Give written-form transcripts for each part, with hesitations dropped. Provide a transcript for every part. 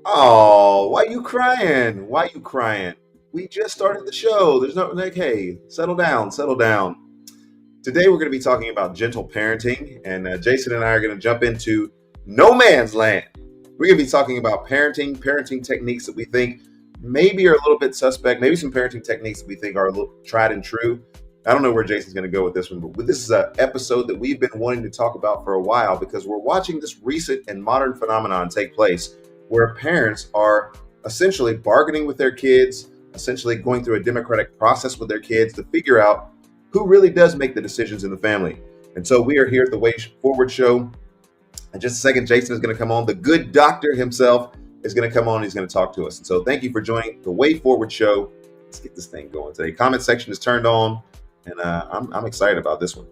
Oh, why you crying? Why you crying? We just started the show. There's no like, hey, settle down, settle down. Today we're going to be talking about gentle parenting, and Jason and I are going to jump into no man's land. We're going to be talking about parenting techniques that we think maybe are a little bit suspect, maybe some parenting techniques that we think are a little tried and true. I don't know where Jason's going to go with this one, but this is an episode that we've been wanting to talk about for a while because we're watching this recent and modern phenomenon take place where parents are essentially bargaining with their kids, essentially going through a democratic process with their kids to figure out who really does make the decisions in the family. And so we are here at the Way Forward Show. In just a second, Jason is going to come on. The good doctor himself is going to come on. He's going to talk to us. And so thank you for joining the Way Forward Show. Let's get this thing going today. Comment section is turned on, and I'm excited about this one.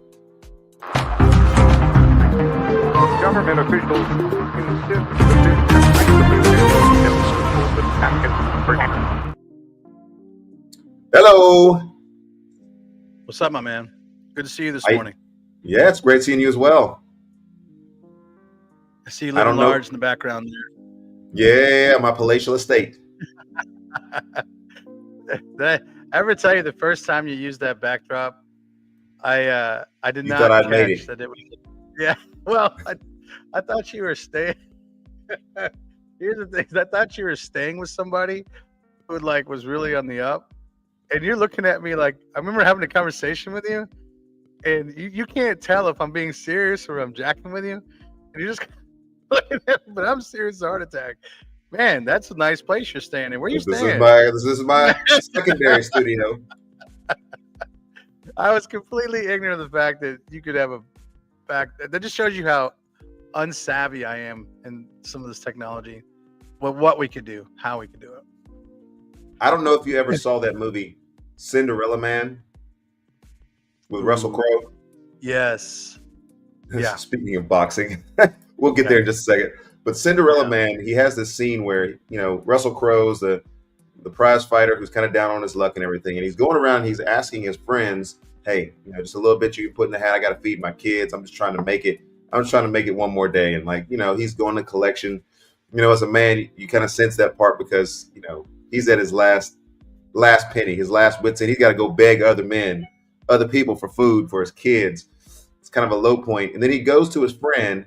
Government officials insist that Hello. What's up, my man? Good to see you this Hi. morning. Yeah, it's great seeing you as well. I see you I don't living know. large in the background Yeah, my palatial estate. there. Did I ever tell you the first time you used that backdrop? I did You thought not I'd made catch it. that it was. Yeah, well, I thought you were staying. Here's the thing: I thought you were staying with somebody who was really on the up, and you're looking at me like I remember having a conversation with you, and you can't tell if I'm being serious or I'm jacking with you, and you're just looking at me, but I'm serious as a heart attack. Man, that's a nice place you're staying in. Where you This staying? is my secondary studio. I was completely ignorant of the fact that you could have a back. That just shows you how unsavvy I am in some of this technology. What we could do, how we could do it. I don't know if you ever saw that movie Cinderella Man with Russell Ooh, Crowe. yes. Yeah. Speaking of boxing, we'll get Okay. there in just a second. But Cinderella Yeah. Man, he has this scene where Russell Crowe's the prize fighter who's kind of down on his luck and everything, and he's going around. He's asking his friends, "Hey, just a little bit you can put in the hat. I got to feed my kids. I'm just trying to make it. I'm just trying to make it one more day." And he's going to collection. As a man, you kind of sense that part because he's at his last penny, his last wits end. He's got to go beg other people for food for his kids. It's kind of a low point. And then he goes to his friend,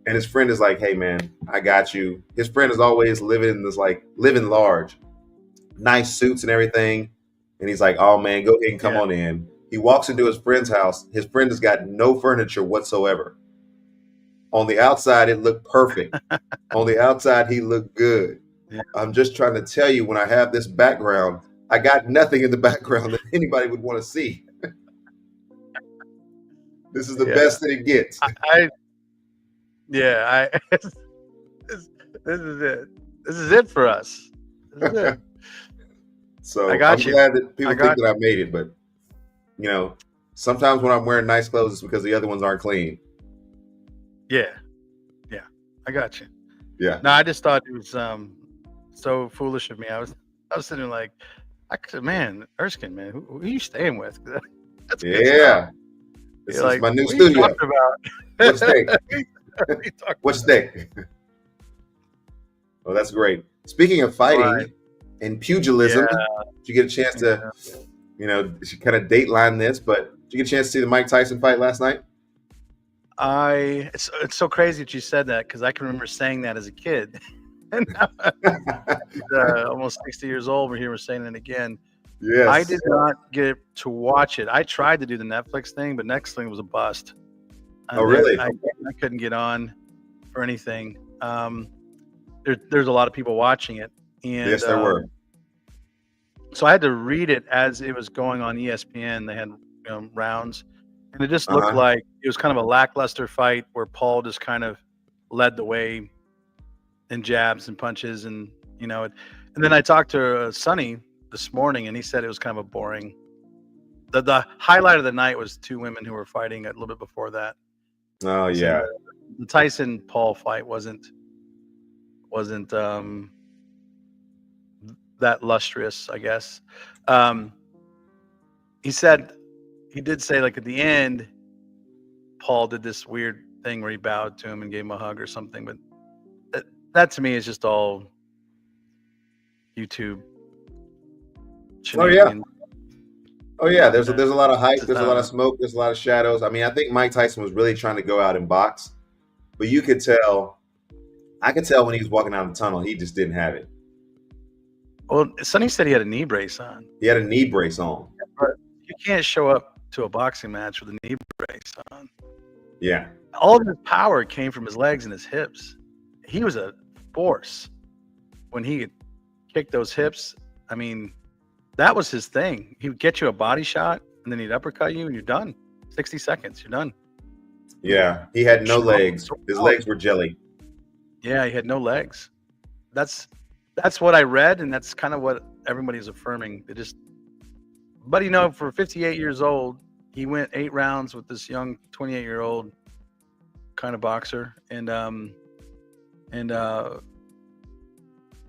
and his friend is like, "Hey man, I got you." His friend is always living in this living large, nice suits and everything. And he's like, "Oh man, go ahead and come Yeah. on in." He walks into his friend's house. His friend has got no furniture whatsoever. On the outside, it looked perfect. On the outside, he looked good. Yeah. I'm just trying to tell you, when I have this background, I got nothing in the background that anybody would want to see. This is the Yeah. best that it gets. This is it. This is it for us. This is it. So I got I'm you. glad that people I think got that I made it, but sometimes when I'm wearing nice clothes, it's because the other ones aren't clean. Yeah. I got you. Yeah. No, I just thought it was so foolish of me. I was sitting there like, I said, man, Erskine, man, who are you staying with? That's good stuff. Yeah. This You're is my new what are you studio. talking about? What's day? What are you talking What's about? day? Well, that's great. Speaking of fighting Right. and pugilism, Yeah. did you get a chance to, kind of dateline this, but did you get a chance to see the Mike Tyson fight last night? It's so crazy that you said that because I can remember saying that as a kid. And now, almost 60 years old, we're saying it again. Yes. I did not get to watch it. I tried to do the Netflix thing, but Netflix was a bust. Oh, really? I couldn't get on for anything. There's a lot of people watching it, and Yes, there were. so I had to read it as it was going on ESPN. They had rounds, and it just looked like it was kind of a lackluster fight where Paul just kind of led the way in jabs and punches, and and then I talked to Sonny this morning, and he said it was kind of a boring. The highlight of the night was two women who were fighting a little bit before that. Oh, So yeah. the Tyson Paul fight wasn't that lustrous, I guess. He did say at the end, Paul did this weird thing where he bowed to him and gave him a hug or something, but that to me is just all YouTube. Oh yeah. shenanigans. Oh yeah, there's a lot of hype, Just, there's a lot of smoke, there's a lot of shadows. I mean, I think Mike Tyson was really trying to go out and box, but you could tell, I could tell when he was walking out of the tunnel, he just didn't have it. Well, Sonny said he had a knee brace on. He had a knee brace on. But you can't show up to a boxing match with a knee brace on. Yeah. All of his power came from his legs and his hips. He was a force when he could kick those hips. I mean, that was his thing. He would get you a body shot and then he'd uppercut you and you're done. 60 seconds, you're done. Yeah. He had no legs. His legs were jelly. Yeah, he had no legs. That's what I read, and that's kind of what everybody's affirming. They just, but you know, for 58 years old, he went 8 rounds with this young 28-year-old kind of boxer, and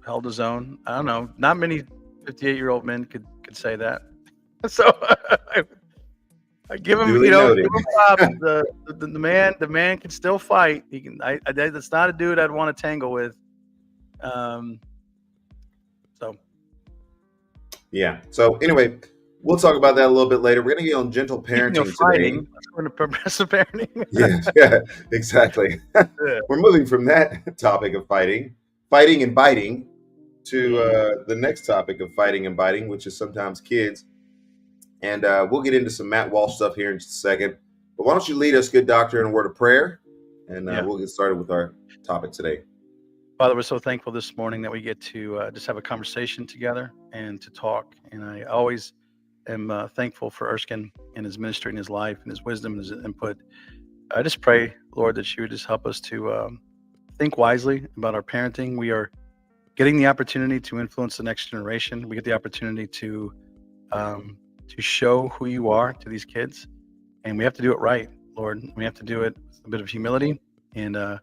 held his own. I don't know. Not many 58-year-old men could say that. So I give him, Duly give noted. him props. The man can still fight. He can. That's not a dude I'd want to tangle with. So Yeah. So anyway, we'll talk about that a little bit later. We're going to get on gentle parenting today. fighting. Let's go into progressive parenting. Yeah, exactly. We're moving from that topic of fighting and biting, to the next topic of fighting and biting, which is sometimes kids. And we'll get into some Matt Walsh stuff here in just a second. But why don't you lead us, good doctor, in a word of prayer, and we'll get started with our topic today. Father, we're so thankful this morning that we get to just have a conversation together and to talk. And I always am thankful for Erskine and his ministry and his life and his wisdom and his input. I just pray, Lord, that you would just help us to think wisely about our parenting. We are getting the opportunity to influence the next generation. We get the opportunity to show who you are to these kids, and we have to do it right, Lord. We have to do it with a bit of humility and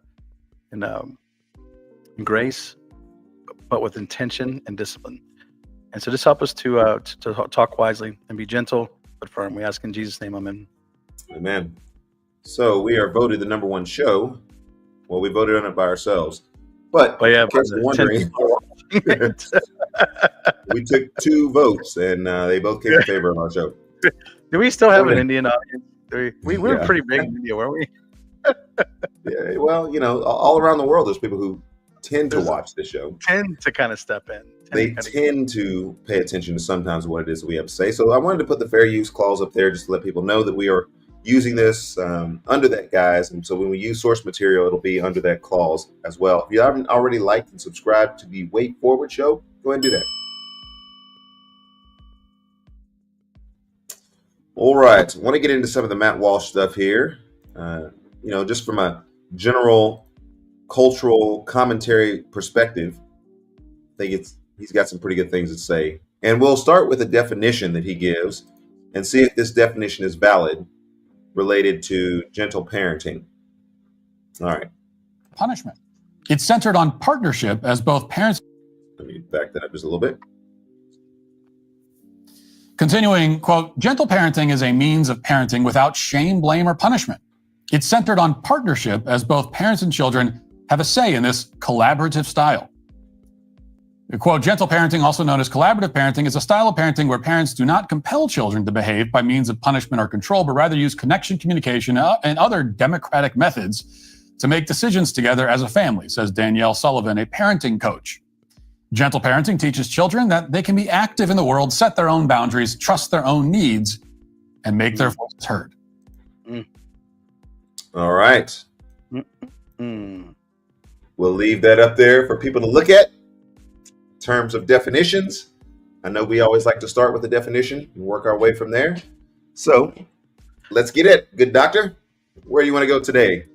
grace, but with intention and discipline. And so just help us to talk wisely and be gentle but firm. We ask in Jesus' name, amen. Amen. So we are voted the number one show. Well, we voted on it by ourselves. But yeah, in case you're wondering, we took 2 votes, and they both came in favor of our show. Do we still have an Indian audience? We were pretty big in India, weren't we? Yeah, well, you know, all around the world, there's people who tend to watch this show. Tend to kind of step in. They tend to pay attention to sometimes what it is we have to say. So I wanted to put the fair use clause up there just to let people know that we are using this under that, guys. And so when we use source material, it'll be under that clause as well. If you haven't already liked and subscribed to the Wait Forward Show, go ahead and do that. All right. I want to get into some of the Matt Walsh stuff here. You know, just from a general cultural commentary perspective, I think he's got some pretty good things to say. And we'll start with a definition that he gives and see if this definition is valid related to gentle parenting. All right. Punishment. It's centered on partnership as both parents. Let me back that up just a little bit. Continuing, quote, gentle parenting is a means of parenting without shame, blame, or punishment. It's centered on partnership as both parents and children have a say in this collaborative style. The quote, gentle parenting, also known as collaborative parenting, is a style of parenting where parents do not compel children to behave by means of punishment or control, but rather use connection, communication, and other democratic methods to make decisions together as a family, says Danielle Sullivan, a parenting coach. Gentle parenting teaches children that they can be active in the world, set their own boundaries, trust their own needs, and make their voices heard. All right. Mm. We'll leave that up there for people to look at. In terms of definitions, I know we always like to start with the definition and work our way from there. So let's get it. Good doctor, where do you want to go today?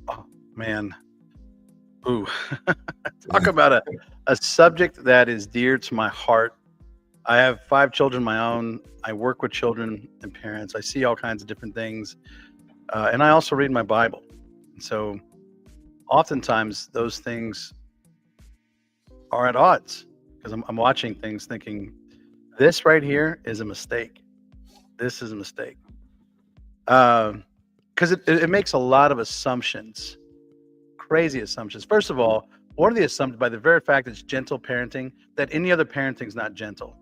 Oh, man. Ooh. Talk about a subject that is dear to my heart. I have 5 children of my own. I work with children and parents. I see all kinds of different things. And I also read my Bible. And so oftentimes those things are at odds because I'm watching things thinking, this right here is a mistake. This is a mistake. Because it makes a lot of assumptions, crazy assumptions. First of all, one of the assumptions by the very fact that it's gentle parenting, that any other parenting is not gentle.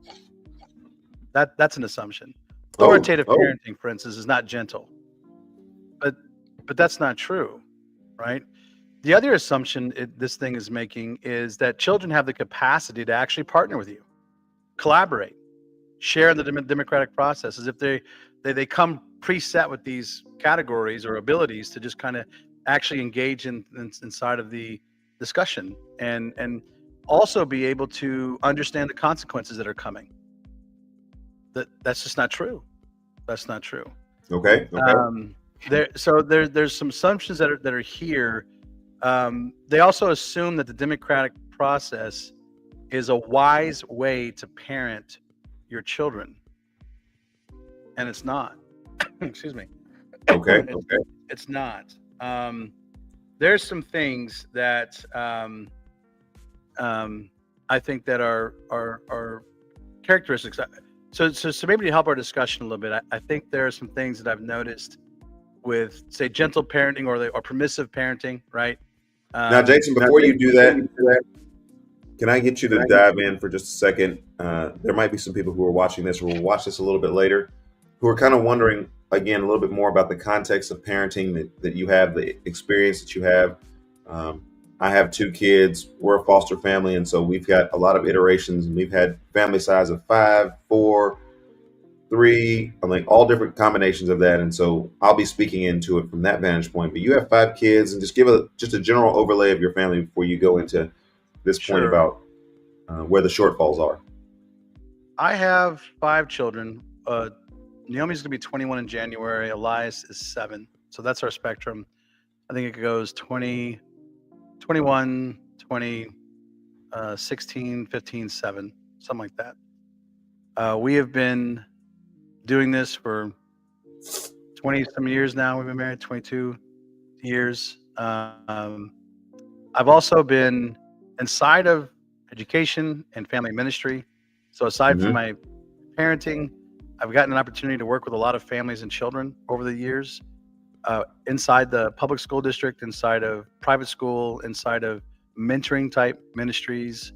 That's an assumption. Authoritative parenting, for instance, is not gentle. But that's not true, right? The other assumption this thing is making is that children have the capacity to actually partner with you, collaborate, share in the democratic process, as if they come preset with these categories or abilities to just kind of actually engage inside of the discussion and also be able to understand the consequences that are coming. That's just not true. That's not true. Okay. There's some assumptions that are here. They also assume that the democratic process is a wise way to parent your children, and it's not. Excuse me. Okay. It's not. There's some things that I think that are characteristics. So maybe to help our discussion a little bit, I think there are some things that I've noticed with, say, gentle parenting or permissive parenting, right? Now, Jason, before you do that, can I get you to dive in for just a second? There might be some people who are watching this or will watch this a little bit later who are kind of wondering, again, a little bit more about the context of parenting that you have, the experience that you have. I have 2 kids. We're a foster family, and so we've got a lot of iterations, and we've had family size of 5, 4, 3, all different combinations of that. And so I'll be speaking into it from that vantage point. But you have 5 kids, and just give just a general overlay of your family before you go into this point about where the shortfalls are. I have 5 children. Naomi's going to be 21 in January. Elias is 7. So that's our spectrum. I think it goes 20, 21, 20, 16, 15, 7, something like that. We have been doing this for 20 some years now. We've been married 22 years. I've also been inside of education and family ministry. So aside from my parenting, I've gotten an opportunity to work with a lot of families and children over the years, inside the public school district, inside of private school, inside of mentoring type ministries.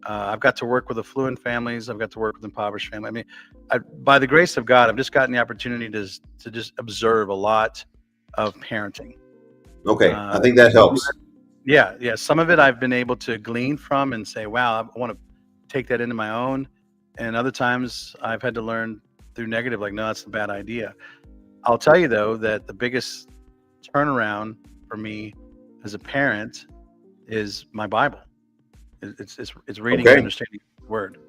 I've got to work with affluent families. I've got to work with impoverished families. I mean, by the grace of God, I've just gotten the opportunity to just observe a lot of parenting. Okay, I think that helps. Yeah. Some of it I've been able to glean from and say, wow, I want to take that into my own. And other times I've had to learn through negative, like, no, that's a bad idea. I'll tell you, though, that the biggest turnaround for me as a parent is my Bible. It's reading and understanding the Word.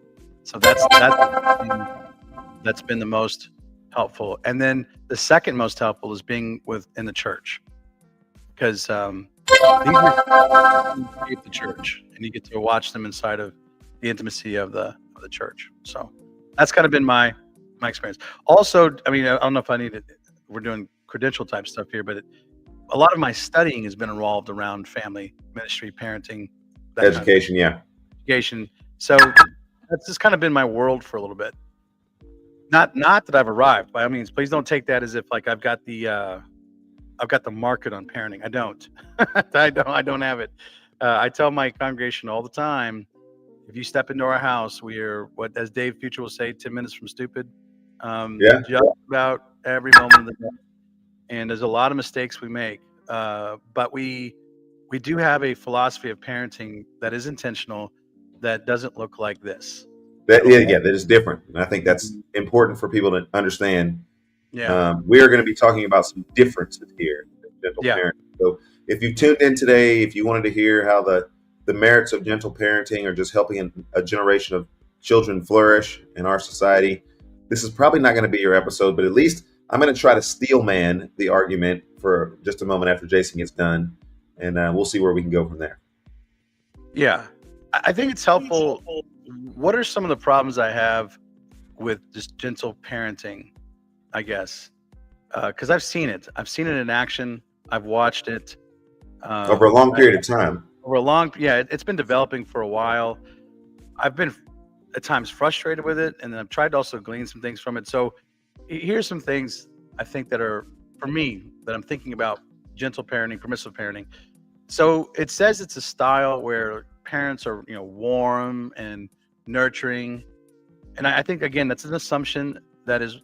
So that's been the most helpful. And then the second most helpful is being in the church, because these are the church, and you get to watch them inside of the intimacy of the church. So that's kind of been my experience. Also, I mean, I don't know if we're doing credential type stuff here, but a lot of my studying has been involved around family ministry, parenting, education. Education. So that's just kind of been my world for a little bit. Not that I've arrived by all means. Please don't take that as if like I've got the market on parenting. I don't. I don't have it. I tell my congregation all the time, if you step into our house, we are what, as Dave Future will say, 10 minutes from stupid. Just about every moment of the day. And there's a lot of mistakes we make, but we do have a philosophy of parenting that is intentional, that doesn't look like this. That is different, and I think that's important for people to understand. We are going to be talking about some differences here in gentle parenting. So if you tuned in today, if you wanted to hear how the merits of gentle parenting are just helping a generation of children flourish in our society, this is probably not going to be your episode, but at least I'm going to try to steelman the argument for just a moment after Jason gets done, and we'll see where we can go from there. Yeah. I think it's helpful. What are some of the problems I have with just gentle parenting, I guess? Because I've seen it. I've seen it in action. I've watched it. Over a long period of time. It's been developing for a while. I've been at times frustrated with it, and then I've tried to also glean some things from it. So here's some things I think that are, for me, that I'm thinking about gentle parenting, permissive parenting. So it says it's a style where parents are, warm and nurturing, and I think again that's an assumption that is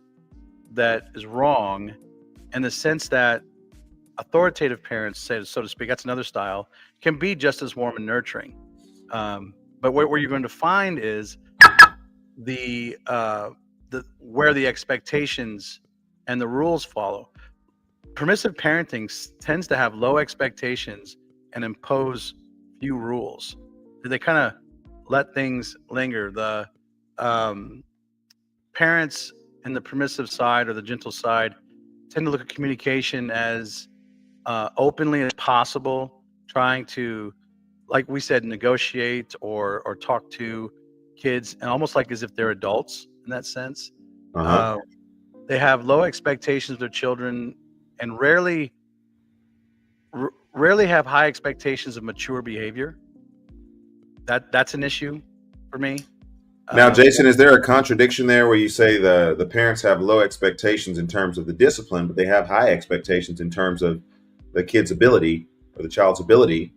wrong, in the sense that authoritative parents, so to speak, that's another style, can be just as warm and nurturing. But where you're going to find is the where the expectations and the rules follow. Permissive parenting tends to have low expectations and impose few rules. They kind of let things linger. The parents in the permissive side or the gentle side tend to look at communication as openly as possible, trying to, like we said, negotiate or talk to kids, and almost like as if they're adults in that sense. Uh-huh. They have low expectations of their children, and rarely have high expectations of mature behavior. That's an issue for me. Now, Jason, is there a contradiction there where you say the parents have low expectations in terms of the discipline, but they have high expectations in terms of the kid's ability or the child's ability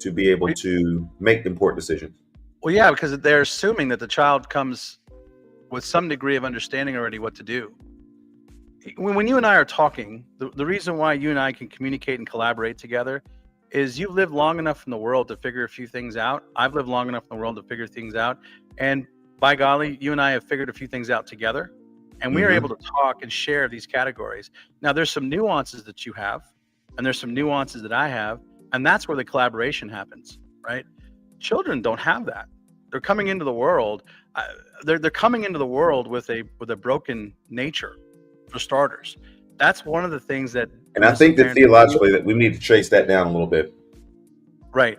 to be able to make important decisions? Well, yeah, because they're assuming that the child comes with some degree of understanding already what to do. When you and I are talking, the reason why you and I can communicate and collaborate together is you've lived long enough in the world to figure a few things out. I've lived long enough in the world to figure things out. And by golly, you and I have figured a few things out together. And we are able to talk and share these categories. Now, there's some nuances that you have, and there's some nuances that I have. And that's where the collaboration happens, right? Children don't have that. They're coming into the world. They're coming into the world with a broken nature, for starters. That's one of the things that. And I think that theologically that we need to trace that down a little bit. Right.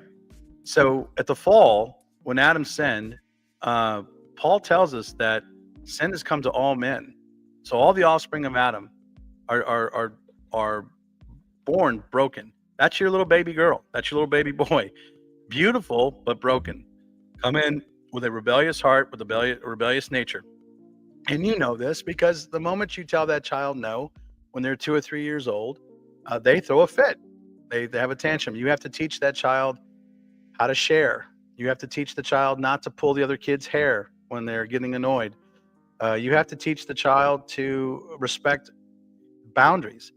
So at the fall, when Adam sinned, Paul tells us that sin has come to all men. So all the offspring of Adam are born broken. That's your little baby girl. That's your little baby boy. Beautiful, but broken. Come in with a rebellious heart, with a rebellious nature. And you know this because the moment you tell that child no, when they're 2 or 3 years old, they throw a fit. They have a tantrum. You have to teach that child how to share. You have to teach the child not to pull the other kid's hair when they're getting annoyed. You have to teach the child to respect boundaries.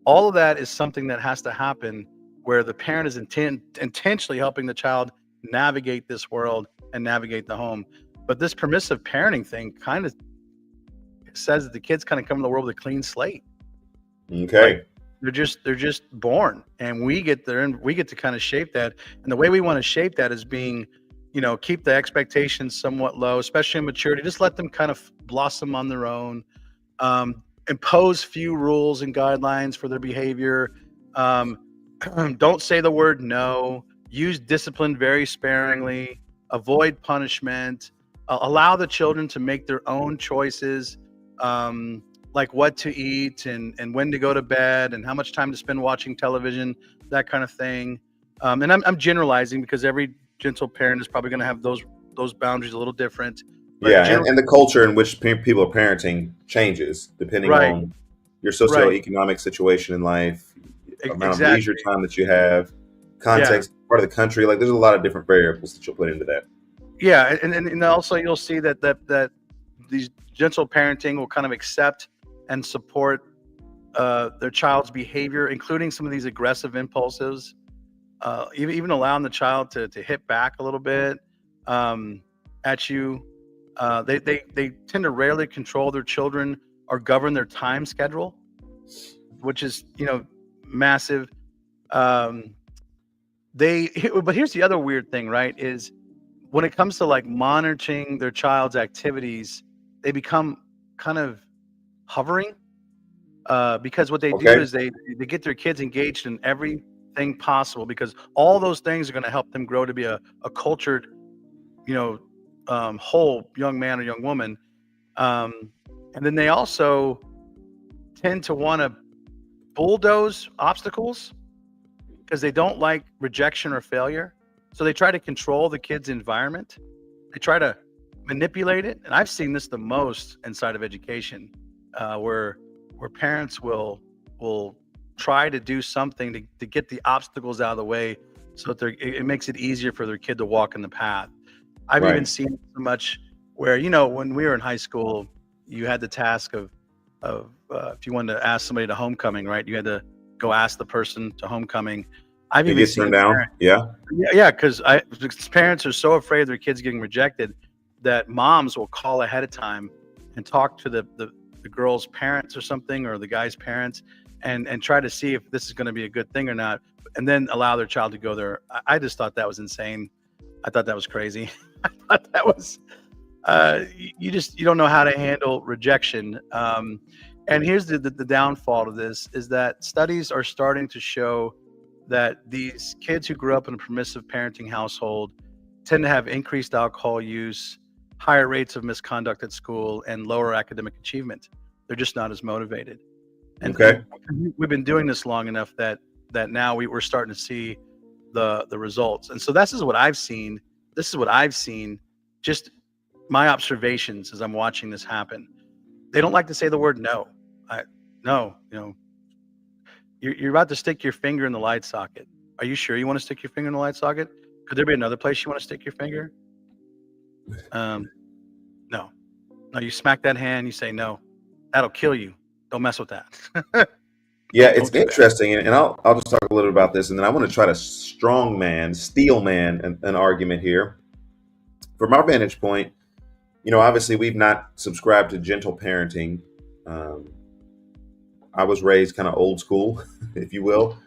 All of that is something that has to happen where the parent is intentionally helping the child navigate this world and navigate the home. But this permissive parenting thing kind of says that the kids kind of come in the world with a clean slate. Okay. Like, they're just born, and we get there and we get to kind of shape that. And the way we want to shape that is being, keep the expectations somewhat low, especially in maturity. Just let them kind of blossom on their own. Impose few rules and guidelines for their behavior. Don't say the word no. Use discipline very sparingly. Avoid punishment. Allow the children to make their own choices, like what to eat and when to go to bed and how much time to spend watching television, that kind of thing. And I'm generalizing because every gentle parent is probably going to have those boundaries a little different. But yeah, and the culture in which people are parenting changes depending on your socioeconomic situation in life, amount of leisure time that you have, context, part of the country. Like, there's a lot of different variables that you'll put into that. Yeah, and also you'll see that these gentle parenting will kind of accept and support their child's behavior, including some of these aggressive impulses, even allowing the child to hit back a little bit at you. They tend to rarely control their children or govern their time schedule, which is massive. But here's the other weird thing, right? Is when it comes to like monitoring their child's activities, they become kind of hovering because what they do is they get their kids engaged in everything possible, because all those things are going to help them grow to be a cultured, whole young man or young woman. And then they also tend to want to bulldoze obstacles because they don't like rejection or failure. So they try to control the kid's environment. They try to manipulate it. And I've seen this the most inside of education, where parents will try to do something to get the obstacles out of the way so that it makes it easier for their kid to walk in the path. I've even Right. seen so much where, when we were in high school, you had the task of if you wanted to ask somebody to homecoming, right? You had to go ask the person to homecoming. I've It even gets seen turned down. Yeah. yeah, because parents are so afraid of their kids getting rejected that moms will call ahead of time and talk to the girl's parents or something, or the guy's parents, and try to see if this is going to be a good thing or not, and then allow their child to go there. I just thought that was insane. I thought that was crazy. I thought that was you don't know how to handle rejection. And here's the downfall of this is that studies are starting to show that these kids who grew up in a permissive parenting household tend to have increased alcohol use, higher rates of misconduct at school, and lower academic achievement. They're just not as motivated. And Okay. we've been doing this long enough that now we're starting to see the results. And so this is what I've seen. Just my observations as I'm watching this happen. They don't like to say the word no. No, you're about to stick your finger in the light socket. Are you sure you want to stick your finger in the light socket? Could there be another place you want to stick your finger? No. You smack that hand, you say no. That'll kill you. Don't mess with that. Yeah, Don't it's do that. interesting, and I'll just talk a little about this, and then I want to try to steel man an argument here. From our vantage point, obviously we've not subscribed to gentle parenting. I was raised kind of old school, if you will,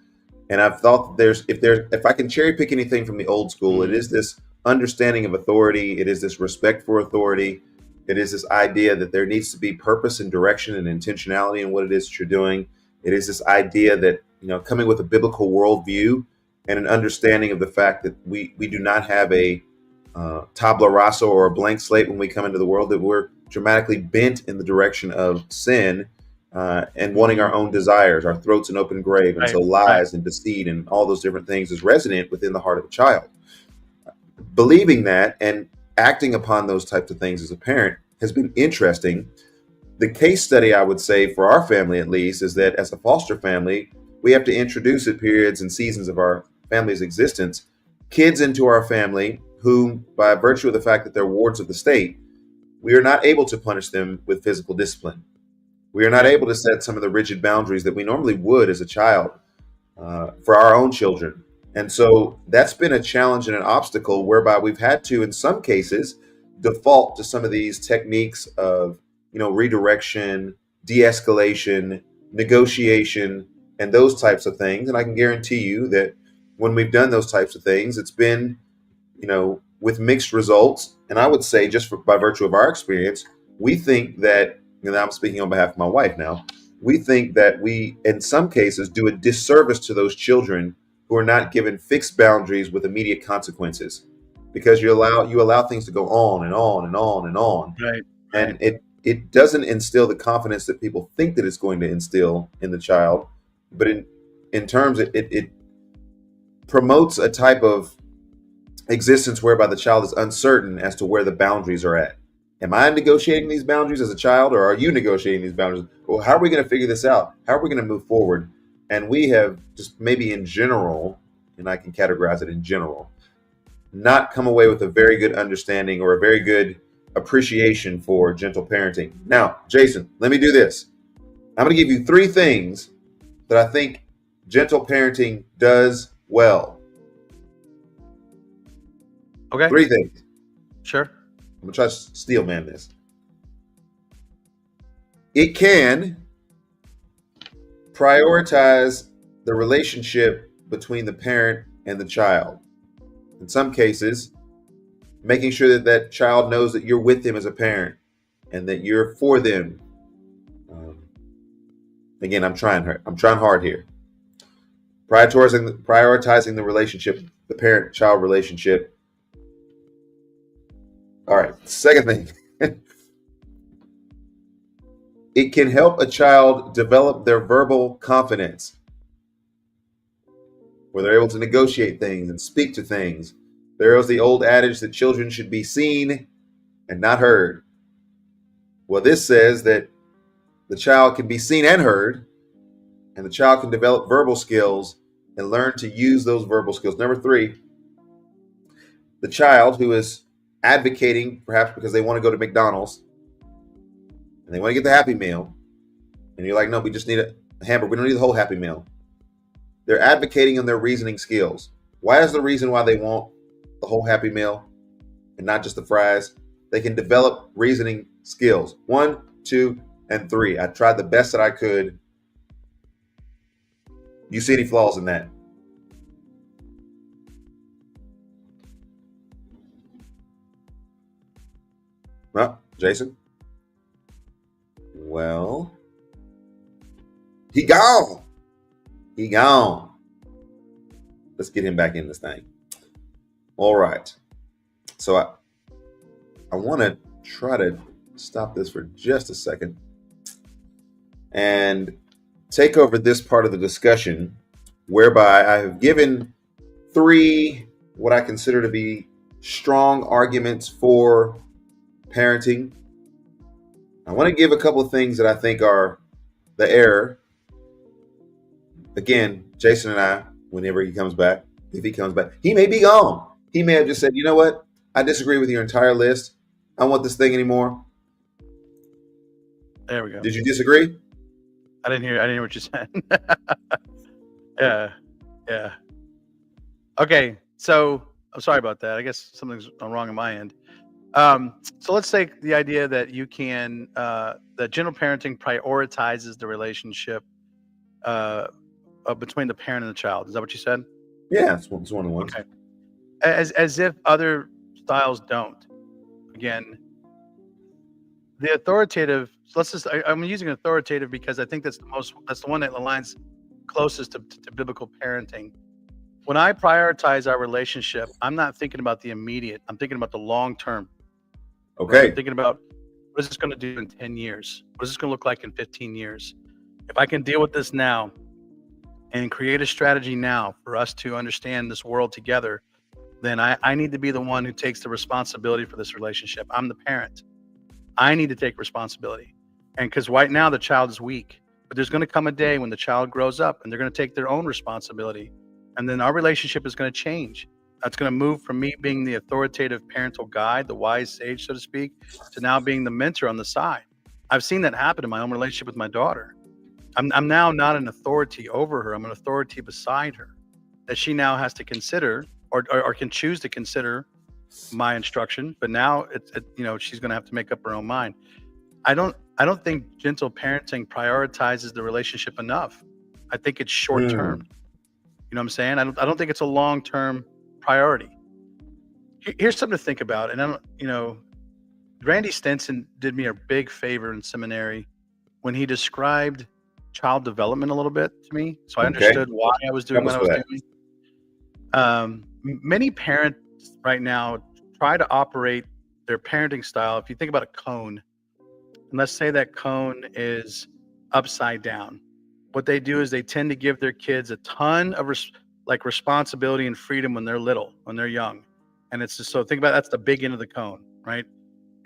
and I've thought if I can cherry pick anything from the old school, it is this understanding of authority. It is this respect for authority. It is this idea that there needs to be purpose and direction and intentionality in what it is that you're doing. It is this idea that, coming with a biblical worldview and an understanding of the fact that we do not have a tabula rasa or a blank slate when we come into the world, that we're dramatically bent in the direction of sin and wanting our own desires, our throat's an open grave. And so lies and deceit and all those different things is resident within the heart of a child. Believing that and acting upon those types of things as a parent has been interesting. The case study, I would say, for our family at least, is that as a foster family, we have to introduce at periods and seasons of our family's existence kids into our family whom, by virtue of the fact that they're wards of the state, we are not able to punish them with physical discipline. We are not able to set some of the rigid boundaries that we normally would as a child for our own children. And so that's been a challenge and an obstacle whereby we've had to, in some cases, default to some of these techniques of, redirection, de-escalation, negotiation, and those types of things. And I can guarantee you that when we've done those types of things, it's been, with mixed results. And I would say, by virtue of our experience, we think that, and I'm speaking on behalf of my wife now, we think that we, in some cases, do a disservice to those children who are not given fixed boundaries with immediate consequences, because you allow things to go on and on and on and on. Right. And it doesn't instill the confidence that people think that it's going to instill in the child, but in terms it promotes a type of existence whereby the child is uncertain as to where the boundaries are at. Am I negotiating these boundaries as a child, or are you negotiating these boundaries? Well, how are we going to figure this out? How are we going to move forward? And we have just, maybe in general, and I can categorize it in general, not come away with a very good understanding or a very good appreciation for gentle parenting. Now, Jason, let me do this. I'm going to give you 3 things that I think gentle parenting does well. Okay. 3 things. Sure. I'm going to try to steel man this. It can prioritize the relationship between the parent and the child. In some cases, making sure that that child knows that you're with them as a parent and that you're for them. Again, I'm trying hard here. Prioritizing the relationship, the parent-child relationship. All right, second thing. It can help a child develop their verbal confidence, where they're able to negotiate things and speak to things. There is the old adage that children should be seen and not heard. Well, this says that the child can be seen and heard, and the child can develop verbal skills and learn to use those verbal skills. Number 3, the child who is advocating, perhaps because they want to go to McDonald's and they want to get the Happy Meal, and you're like, no, we just need a hamburger. We don't need the whole Happy Meal. They're advocating on their reasoning skills. Why is the reason why they want the whole Happy Meal and not just the fries? They can develop reasoning skills. 1, 2, and 3. I tried the best that I could. You see any flaws in that? Well, Jason? Well, he gone. He gone. Let's get him back in this thing. All right. So I want to try to stop this for just a second and take over this part of the discussion, whereby I have given 3 what I consider to be strong arguments for parenting. I want to give a couple of things that I think are the error. Again, Jason and I, whenever he comes back, if he comes back, he may be gone. He may have just said, you know what? I disagree with your entire list. I don't want this thing anymore. There we go. Did you disagree? I didn't hear what you said. Yeah. Okay, so I'm sorry about that. I guess something's wrong on my end. So let's take the idea that you can that gentle parenting prioritizes the relationship between the parent and the child. Is that what you said? Yeah, it's one of the ones. Okay. As if other styles don't. Again, the authoritative. So I'm using authoritative because I think that's the one that aligns closest to biblical parenting. When I prioritize our relationship, I'm not thinking about the immediate. I'm thinking about the long term. Okay. Right? I'm thinking about what is this going to do in 10 years? What is this going to look like in 15 years? If I can deal with this now and create a strategy now for us to understand this world together, then I need to be the one who takes the responsibility for this relationship. I'm the parent. I need to take responsibility. And because right now the child is weak, but there's going to come a day when the child grows up and they're going to take their own responsibility. And then our relationship is going to change. That's going to move from me being the authoritative parental guide, the wise sage, so to speak, to now being the mentor on the side. I've seen that happen in my own relationship with my daughter. I'm now not an authority over her. I'm an authority beside her that she now has to consider or can choose to consider my instruction. But now she's going to have to make up her own mind. I don't think gentle parenting prioritizes the relationship enough. I think it's short term. You know what I'm saying? I don't think it's a long term priority. Here's something to think about. And Randy Stenson did me a big favor in seminary when he described child development a little bit to me. So I understood why I was doing what I was doing. Many parents right now try to operate their parenting style. If you think about a cone, and let's say that cone is upside down, what they do is they tend to give their kids a ton of responsibility and freedom when they're little, when they're young. And it's just, so think about that's the big end of the cone, right?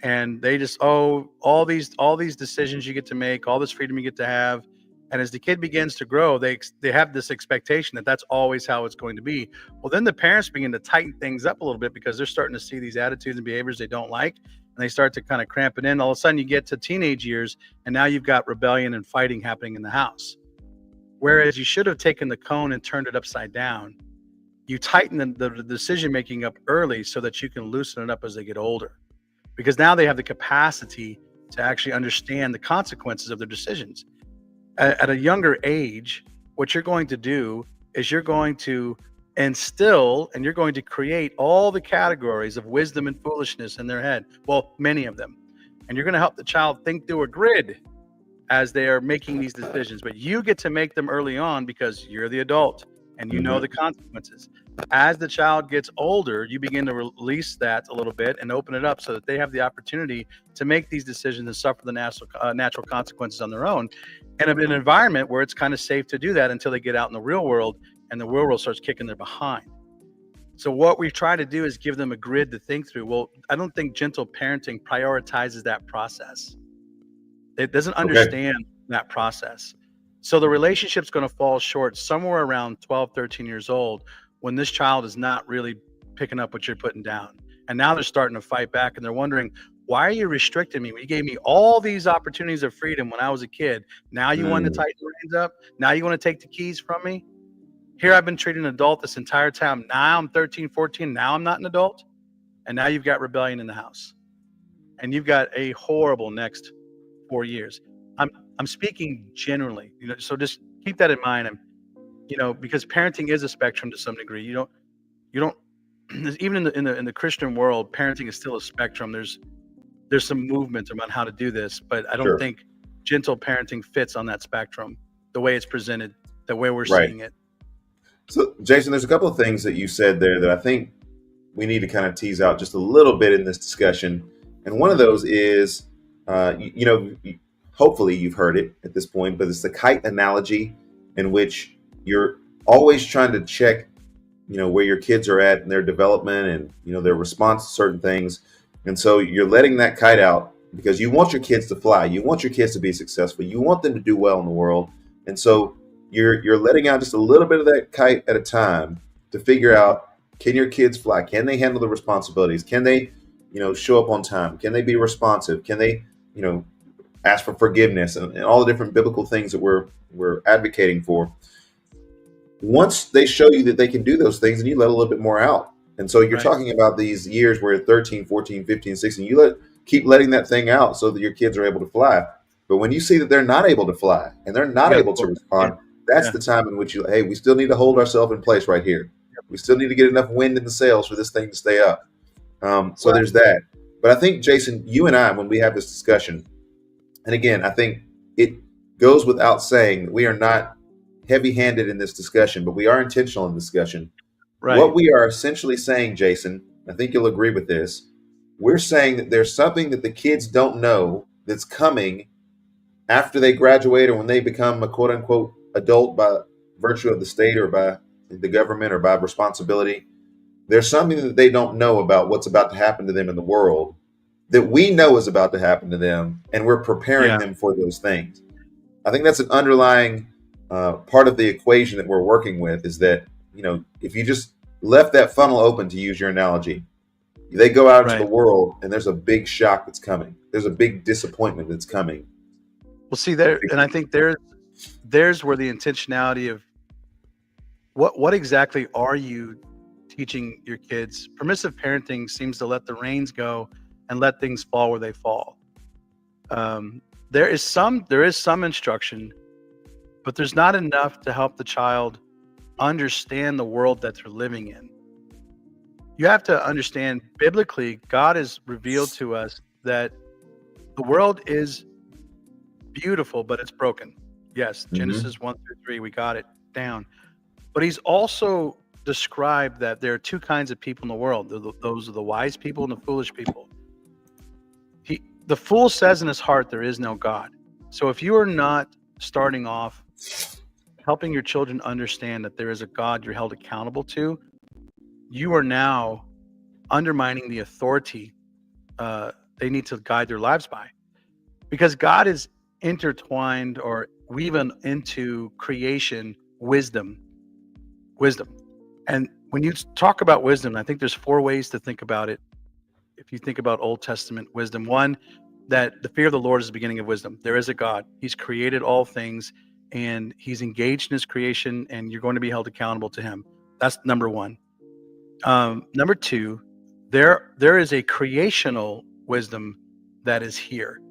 And they just, all these decisions you get to make, all this freedom you get to have. And as the kid begins to grow, they have this expectation that that's always how it's going to be. Well, then the parents begin to tighten things up a little bit because they're starting to see these attitudes and behaviors they don't like. And they start to kind of cramp it in. All of a sudden you get to teenage years and now you've got rebellion and fighting happening in the house. Whereas you should have taken the cone and turned it upside down. You tighten the decision making up early so that you can loosen it up as they get older. Because now they have the capacity to actually understand the consequences of their decisions. At a younger age, what you're going to do is you're going to instill and you're going to create all the categories of wisdom and foolishness in their head. Well, many of them. And you're going to help the child think through a grid as they are making these decisions. But you get to make them early on because you're the adult and you know the consequences. As the child gets older, you begin to release that a little bit and open it up so that they have the opportunity to make these decisions and suffer the natural consequences on their own. And in an environment where it's kind of safe to do that until they get out in the real world and the real world starts kicking their behind. So what we try to do is give them a grid to think through. Well, I don't think gentle parenting prioritizes that process. It doesn't understand that process. So the relationship's going to fall short somewhere around 12, 13 years old when this child is not really picking up what you're putting down. And now they're starting to fight back and they're wondering, why are you restricting me? You gave me all these opportunities of freedom when I was a kid. Now you want to tighten the reins up? Now you want to take the keys from me? Here I've been treated an adult this entire time. Now I'm 13, 14. Now I'm not an adult. And now you've got rebellion in the house. And you've got a horrible next 4 years. I'm speaking generally, so just keep that in mind. And, because parenting is a spectrum to some degree. You don't even in the Christian world, parenting is still a spectrum. There's some movement around how to do this, but I don't think gentle parenting fits on that spectrum, the way it's presented, the way we're seeing it. So, Jason, there's a couple of things that you said there that I think we need to kind of tease out just a little bit in this discussion. And one of those is, hopefully you've heard it at this point, but it's the kite analogy, in which you're always trying to check, where your kids are at in their development and, their response to certain things. And so you're letting that kite out because you want your kids to fly. You want your kids to be successful. You want them to do well in the world. And so you're letting out just a little bit of that kite at a time to figure out, can your kids fly? Can they handle the responsibilities? Can they, show up on time? Can they be responsive? Can they, ask for forgiveness and all the different biblical things that we're advocating for? Once they show you that they can do those things, and you let a little bit more out. And so you're talking about these years where 13, 14, 15, 16, you keep letting that thing out so that your kids are able to fly. But when you see that they're not able to fly and they're not able to respond, that's the time in which we still need to hold ourselves in place right here. We still need to get enough wind in the sails for this thing to stay up. So there's that. But I think, Jason, you and I, when we have this discussion, and again, I think it goes without saying that we are not heavy-handed in this discussion, but we are intentional in discussion. Right. What we are essentially saying, Jason, I think you'll agree with this, we're saying that there's something that the kids don't know that's coming after they graduate or when they become a quote-unquote adult by virtue of the state or by the government or by responsibility. There's something that they don't know about what's about to happen to them in the world that we know is about to happen to them, and we're preparing them for those things. I think that's an underlying part of the equation that we're working with, is that, if you just left that funnel open, to use your analogy, they go out into the world and there's a big shock that's coming. There's a big disappointment that's coming. Well, see there, and I think there's where the intentionality of what exactly are you teaching your kids? Permissive parenting seems to let the reins go and let things fall where they fall. There is some instruction, but there's not enough to help the child understand the world that they're living in. You have to understand, biblically, God has revealed to us that the world is beautiful, but it's broken. Yes, Genesis 1-3, we got it down. But he's also described that there are two kinds of people in the world. Those are the wise people and the foolish people. The fool says in his heart, there is no God. So if you are not starting off helping your children understand that there is a God you're held accountable to, you are now undermining the authority they need to guide their lives by. Because God is intertwined or weaving into creation wisdom. And when you talk about wisdom, I think there's 4 ways to think about it. If you think about Old Testament wisdom, one, that the fear of the Lord is the beginning of wisdom. There is a God. He's created all things, and he's engaged in his creation, and you're going to be held accountable to him. That's number one. Number two, there is a creational wisdom that is here.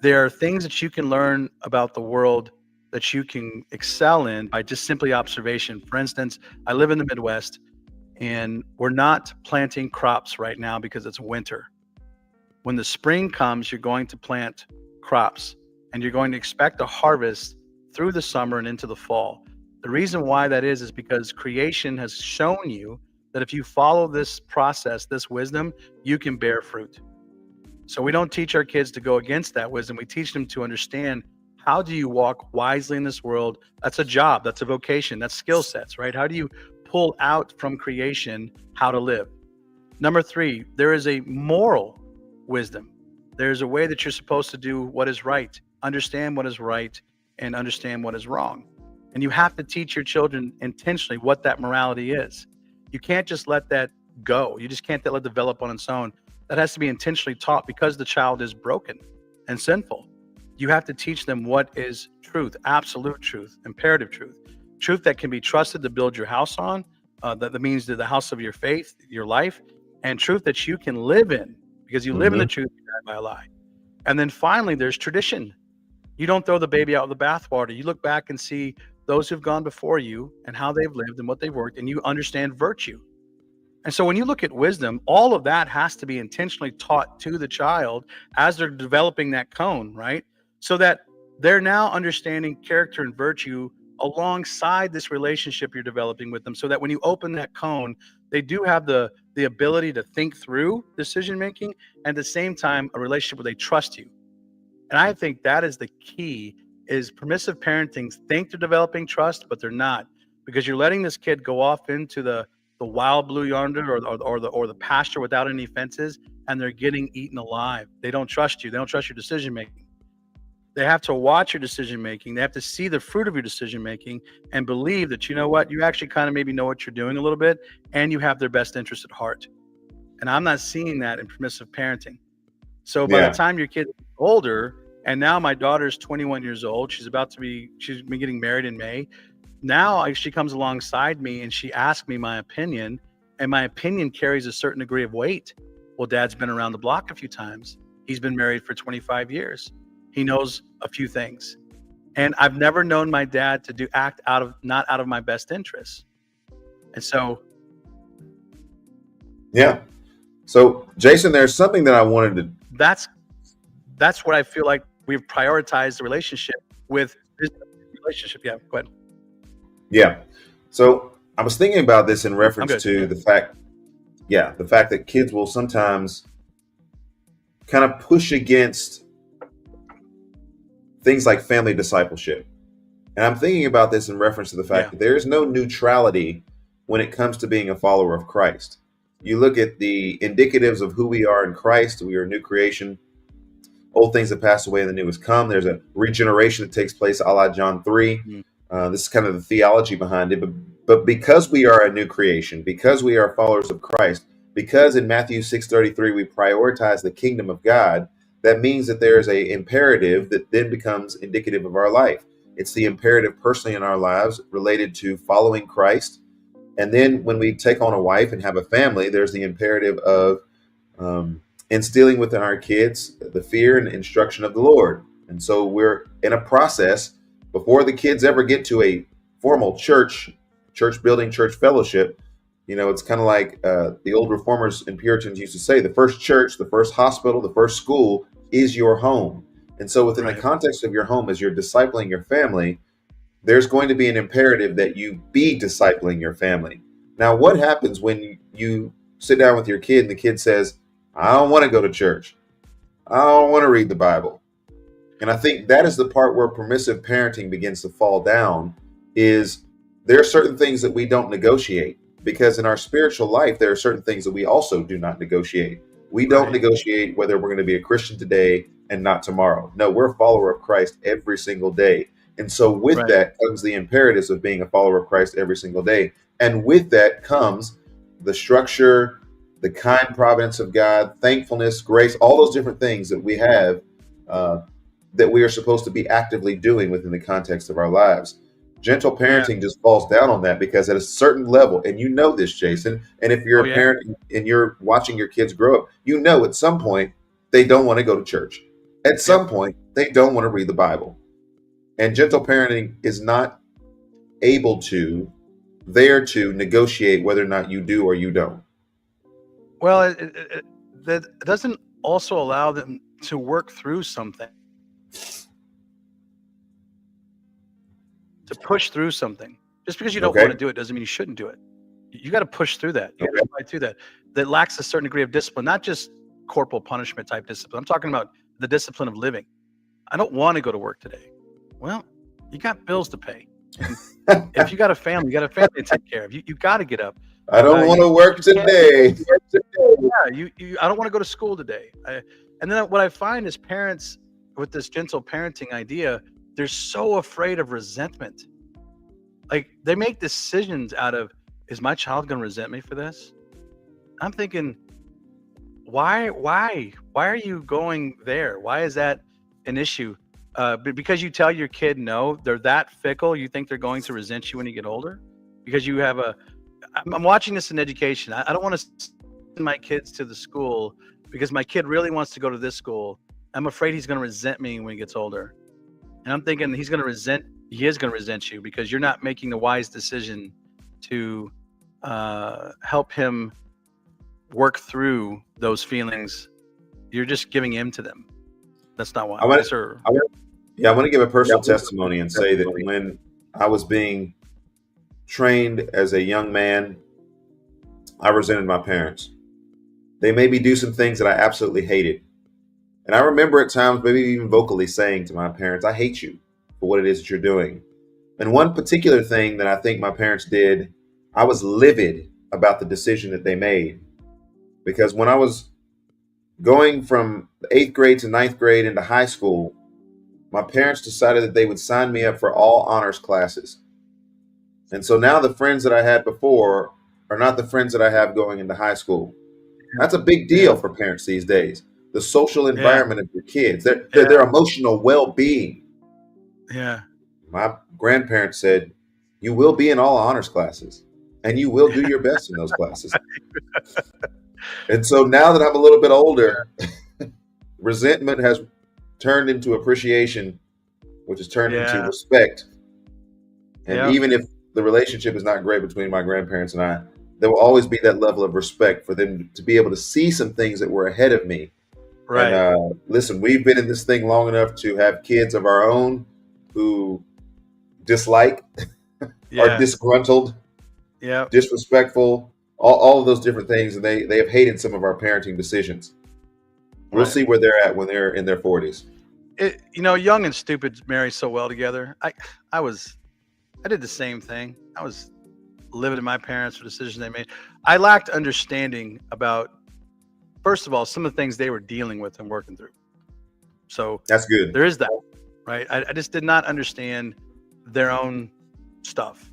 There are things that you can learn about the world that you can excel in by just simply observation. For instance, I live in the Midwest, and we're not planting crops right now because it's winter. When the spring comes, you're going to plant crops, and you're going to expect a harvest through the summer and into the fall. The reason why that is because creation has shown you that if you follow this process, this wisdom, you can bear fruit. So we don't teach our kids to go against that wisdom. We teach them to understand, how do you walk wisely in this world? That's a job, that's a vocation, that's skill sets, right? How do you pull out from creation how to live? Number 3, there is a moral wisdom. There's a way that you're supposed to do what is right, understand what is right, and understand what is wrong. And you have to teach your children intentionally what that morality is. You can't just let that go. You just can't let it develop on its own. That has to be intentionally taught because the child is broken and sinful. You have to teach them what is truth, absolute truth, imperative truth, truth that can be trusted to build your house on. That means the house of your faith, your life, and truth that you can live in, because you live in the truth, you die by a lie. And then finally, there's tradition. You don't throw the baby out with the bathwater. You look back and see those who've gone before you and how they've lived and what they've worked, and you understand virtue. And so when you look at wisdom, all of that has to be intentionally taught to the child as they're developing that cone, right? So that they're now understanding character and virtue alongside this relationship you're developing with them, so that when you open that cone, they do have the ability to think through decision making, and at the same time a relationship where they trust you. And I think that is the key. Is permissive parenting think they're developing trust, but they're not, because you're letting this kid go off into the wild blue yonder or the pasture without any fences, and they're getting eaten alive. They don't trust you. They don't trust your decision making. They have to watch your decision making. They have to see the fruit of your decision making and believe that, you know what, you actually kind of maybe know what you're doing a little bit, and you have their best interest at heart. And I'm not seeing that in permissive parenting. So by the time your kid is older, and now my daughter's 21 years old, she's been getting married in May. Now she comes alongside me and she asks me my opinion, and my opinion carries a certain degree of weight. Well, Dad's been around the block a few times. He's been married for 25 years. He knows a few things. And I've never known my dad to act not out of my best interests. And so. Yeah. So Jason, there's something that I wanted to. That's what I feel like we've prioritized the relationship with this relationship. Yeah, go ahead. Yeah. So I was thinking about this in reference to the fact that kids will sometimes kind of push against things like family discipleship. And I'm thinking about this in reference to the fact that there is no neutrality when it comes to being a follower of Christ. You look at the indicatives of who we are in Christ. We are a new creation. Old things have passed away and the new has come. There's a regeneration that takes place a la John 3. This is kind of the theology behind it. But because we are a new creation, because we are followers of Christ, because in Matthew 6:33 we prioritize the kingdom of God, that means that there's a imperative that then becomes indicative of our life. It's the imperative personally in our lives related to following Christ. And then when we take on a wife and have a family, there's the imperative of instilling within our kids the fear and instruction of the Lord. And so we're in a process before the kids ever get to a formal church building, church fellowship. You know, it's kind of like the old reformers and Puritans used to say, the first church, the first hospital, the first school is your home. And so within the context of your home, as you're discipling your family, there's going to be an imperative that you be discipling your family. Now, what happens when you sit down with your kid and the kid says, I don't want to go to church. I don't want to read the Bible. And I think that is the part where permissive parenting begins to fall down, is there are certain things that we don't negotiate, because in our spiritual life, there are certain things that we also do not negotiate. We don't negotiate whether we're going to be a Christian today and not tomorrow. No, we're a follower of Christ every single day. And so with that comes the imperatives of being a follower of Christ every single day. And with that comes the structure, the kind providence of God, thankfulness, grace, all those different things that we have that we are supposed to be actively doing within the context of our lives. Gentle parenting just falls down on that, because at a certain level, and you know this, Jason, and if you're a parent and you're watching your kids grow up, you know at some point they don't want to go to church. At some point, they don't want to read the Bible. And gentle parenting is not able to, there to negotiate whether or not you do or you don't. Well, that doesn't also allow them to work through something, to push through something. Just because you don't want to do it doesn't mean you shouldn't do it. You got to push through that. You got to fight through that. That lacks a certain degree of discipline, not just corporal punishment type discipline. I'm talking about the discipline of living. I don't want to go to work today. Well, you got bills to pay. If you got a family, you got a family to take care of. You got to get up. I don't want to work today. Yeah, I don't want to go to school today. And then what I find is parents with this gentle parenting idea, they're so afraid of resentment. Like they make decisions out of, is my child going to resent me for this? I'm thinking, why are you going there? Why is that an issue? Because you tell your kid no, they're that fickle. You think they're going to resent you when you get older? Because you have I'm watching this in education. I don't want to send my kids to the school because my kid really wants to go to this school. I'm afraid he's going to resent me when he gets older. And I'm thinking he is going to resent you because you're not making the wise decision to help him work through those feelings. You're just giving in to them. That's not why. I want to give a personal testimony and say that when I was being trained as a young man, I resented my parents. They made me do some things that I absolutely hated. And I remember at times, maybe even vocally saying to my parents, I hate you for what it is that you're doing. And one particular thing that I think my parents did, I was livid about the decision that they made. Because when I was going from the 8th grade to 9th grade into high school, my parents decided that they would sign me up for all honors classes. And so now the friends that I had before are not the friends that I have going into high school. That's a big deal for parents these days. The social environment of your kids, their emotional well-being. Yeah. My grandparents said, you will be in all honors classes and you will do your best in those classes. And so now that I'm a little bit older, resentment has turned into appreciation, which has turned into respect. And even if the relationship is not great between my grandparents and I, there will always be that level of respect for them to be able to see some things that were ahead of me. Right. And listen, we've been in this thing long enough to have kids of our own who dislike, are disgruntled, disrespectful, all of those different things. And they have hated some of our parenting decisions. We'll see where they're at when they're in their 40s. Young and stupid marry so well together. I did the same thing. I was livid at my parents for decisions they made. I lacked understanding about, first of all, some of the things they were dealing with and working through. So that's good. There is that, right? I just did not understand their own stuff.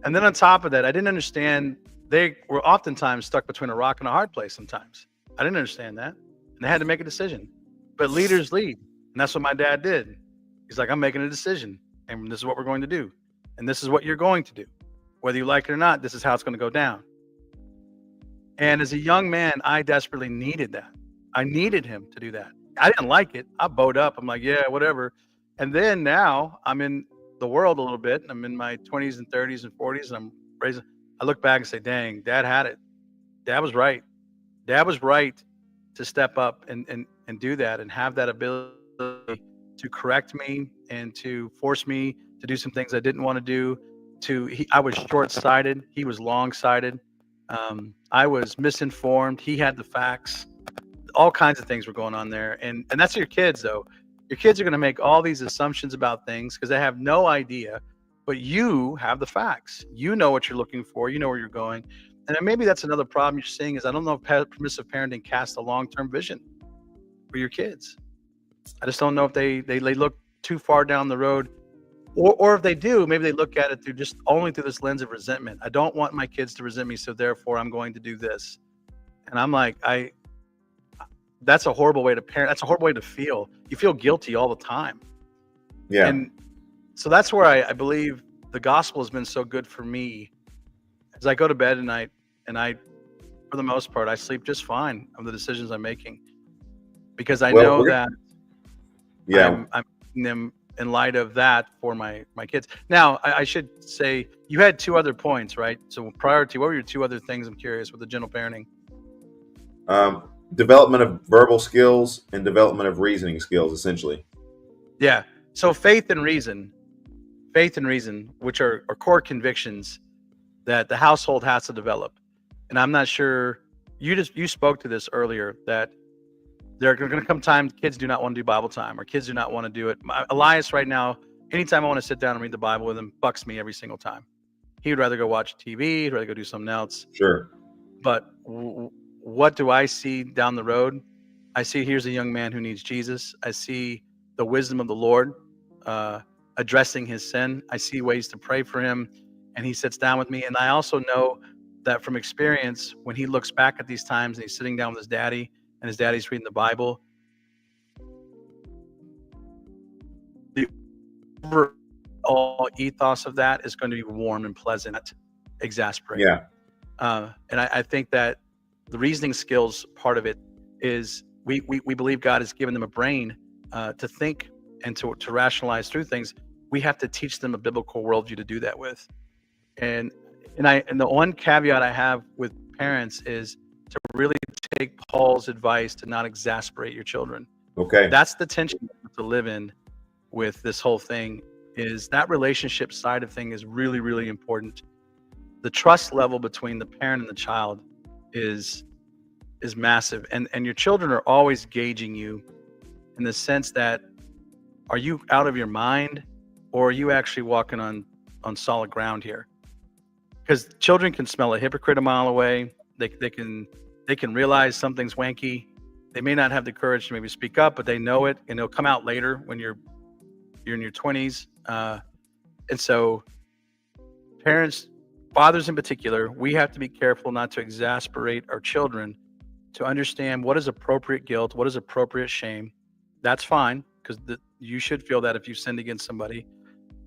And then on top of that, I didn't understand they were oftentimes stuck between a rock and a hard place sometimes. I didn't understand that. And they had to make a decision. But leaders lead. And that's what my dad did. He's like, I'm making a decision. And this is what we're going to do. And this is what you're going to do. Whether you like it or not, this is how it's going to go down. And as a young man, I desperately needed that. I needed him to do that. I didn't like it. I bowed up. I'm like, yeah, whatever. And then now I'm in the world a little bit. I'm in my 20s and 30s and 40s. And I look back and say, dang, Dad had it. Dad was right. Dad was right to step up and do that and have that ability to correct me and to force me to do some things I didn't want to do. I was short-sighted. He was long-sighted. I was misinformed. He had the facts. All kinds of things were going on there. And that's your kids, though. Your kids are going to make all these assumptions about things because they have no idea, but you have the facts. You know what you're looking for. You know where you're going. And maybe that's another problem you're seeing is I don't know if permissive parenting casts a long-term vision for your kids. I just don't know if they look too far down the road. Or if they do, maybe they look at it through this lens of resentment. I don't want my kids to resent me, so therefore I'm going to do this. And I'm like, that's a horrible way to parent. That's a horrible way to feel. You feel guilty all the time. Yeah. And so that's where I believe the gospel has been so good for me. As I go to bed at night, and for the most part, I sleep just fine of the decisions I'm making. Because I know that I'm making them in light of that for my kids. Now, I should say, you had 2 other points, right? So what were your 2 other things? I'm curious with the gentle parenting. Development of verbal skills and development of reasoning skills, essentially. Yeah. So faith and reason, which are core convictions that the household has to develop. And I'm not sure, you spoke to this earlier, that there are going to come times kids do not want to do Bible time or kids do not want to do it. Elias right now, anytime I want to sit down and read the Bible with him, bucks me every single time. He would rather go watch TV. He'd rather go do something else. Sure. But what do I see down the road? I see here's a young man who needs Jesus. I see the wisdom of the Lord addressing his sin. I see ways to pray for him, and he sits down with me. And I also know that from experience, when he looks back at these times and he's sitting down with his daddy and his daddy's reading the Bible, the overall ethos of that is going to be warm and pleasant, not exasperating. Yeah. And I think that the reasoning skills part of it is we believe God has given them a brain to think and to rationalize through things. We have to teach them a biblical worldview to do that with. And the one caveat I have with parents is to really take Paul's advice to not exasperate your children. Okay. That's the tension you have to live in with this whole thing, is that relationship side of thing is really, really important. The trust level between the parent and the child is massive. And your children are always gauging you in the sense that, are you out of your mind, or are you actually walking on solid ground here? Because children can smell a hypocrite a mile away. They can realize something's wanky. They may not have the courage to maybe speak up, but they know it, and it'll come out later when you're in your 20s. And so parents, fathers in particular, we have to be careful not to exasperate our children, to understand what is appropriate guilt, what is appropriate shame. That's fine, because you should feel that if you sinned against somebody,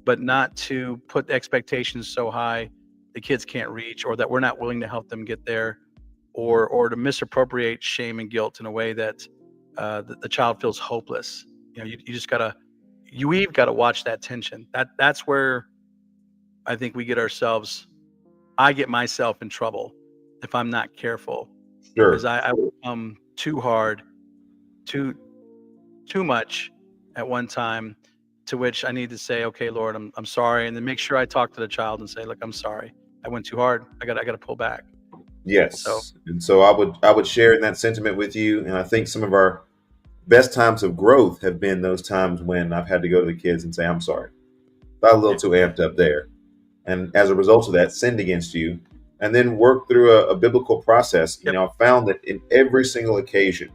but not to put expectations so high the kids can't reach, or that we're not willing to help them get there, or to misappropriate shame and guilt in a way that the child feels hopeless. We've got to watch that tension. That's where I think I get myself in trouble if I'm not careful. Sure. Because I will come too hard, too much at one time, to which I need to say, okay, Lord, I'm sorry, and then make sure I talk to the child and say, look, I'm sorry, I went too hard. I got to pull back. Yes. So I would share in that sentiment with you, and I think some of our best times of growth have been those times when I've had to go to the kids and say, I'm sorry, got a little too amped up there, and as a result of that, sinned against you, and then work through a biblical process. Yep. I found that in every single occasion,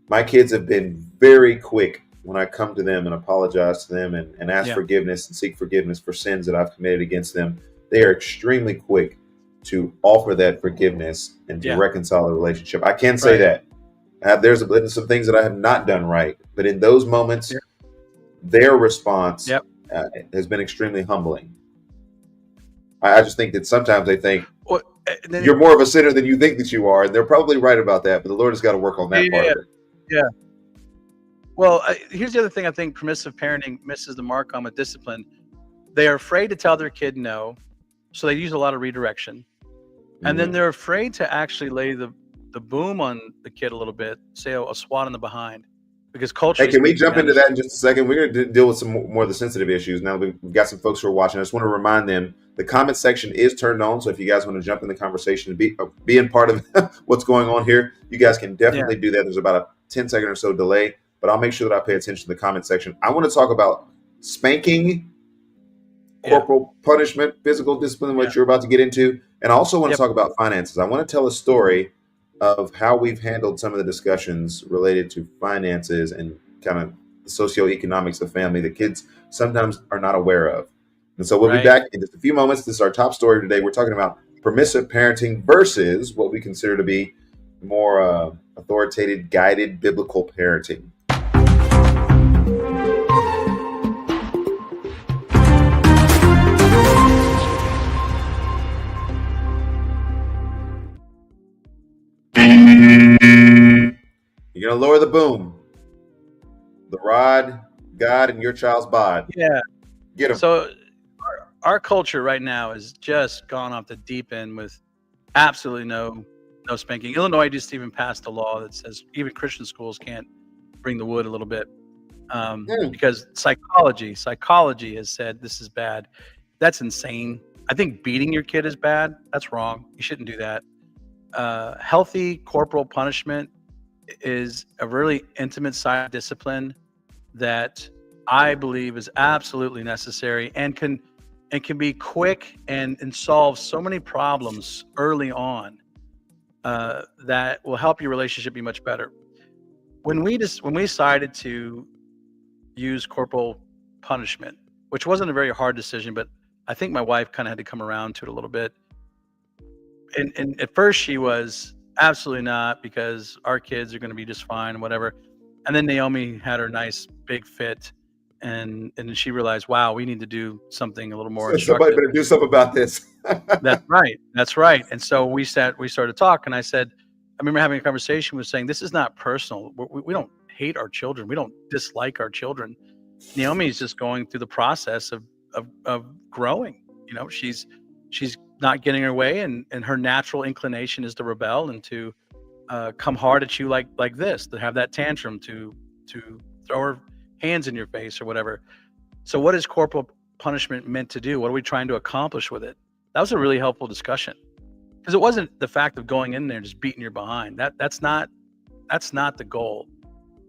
my kids have been very quick when I come to them and apologize to them and ask forgiveness and seek forgiveness for sins that I've committed against them. They are extremely quick to offer that forgiveness and to reconcile the relationship. I can say that. There's been some things that I have not done right, but in those moments, their response has been extremely humbling. I just think that sometimes they think you're more of a sinner than you think that you are, and they're probably right about that, but the Lord has got to work on that part of it. Yeah. Well, here's the other thing I think permissive parenting misses the mark on with discipline. They are afraid to tell their kid no, so they use a lot of redirection. And then they're afraid to actually lay the boom on the kid a little bit, say a swat in the behind, because culturally. Hey, can we jump into that in just a second? We're going to deal with some more of the sensitive issues. Now we've got some folks who are watching. I just want to remind them the comment section is turned on. So if you guys want to jump in the conversation and be in part of what's going on here, you guys can definitely do that. There's about a 10-second or so delay, but I'll make sure that I pay attention to the comment section. I want to talk about spanking, corporal punishment, physical discipline, what you're about to get into. And I also want to talk about finances. I want to tell a story of how we've handled some of the discussions related to finances and kind of the socioeconomics of family that kids sometimes are not aware of. And so we'll be back in just a few moments. This is our top story today. We're talking about permissive parenting versus what we consider to be more authoritative, guided, biblical parenting. You're going to lower the boom. The rod, God, and your child's bod. Yeah. Get them. So our culture right now has just gone off the deep end with absolutely no spanking. Illinois just even passed a law that says even Christian schools can't bring the wood a little bit because psychology has said this is bad. That's insane. I think beating your kid is bad. That's wrong. You shouldn't do that. Healthy corporal punishment is a really intimate side of discipline that I believe is absolutely necessary and can be quick and solve so many problems early on that will help your relationship be much better. When we decided to use corporal punishment, which wasn't a very hard decision, but I think my wife kind of had to come around to it a little bit. And at first she was absolutely not, because our kids are going to be just fine and whatever. And then Naomi had her nice big fit, and she realized, wow, we need to do something a little more So somebody instructive. better do something about this. That's right. That's right. And so we started talking. I said, I remember having a conversation with saying, this is not personal. We don't hate our children. We don't dislike our children. Naomi's just going through the process of growing. You know, she's not getting her way, and her natural inclination is to rebel and to come hard at you like this, to have that tantrum, to throw her hands in your face or whatever. So what is corporal punishment meant to do? What are we trying to accomplish with it? That was a really helpful discussion, because it wasn't the fact of going in there and just beating your behind. That's not the goal.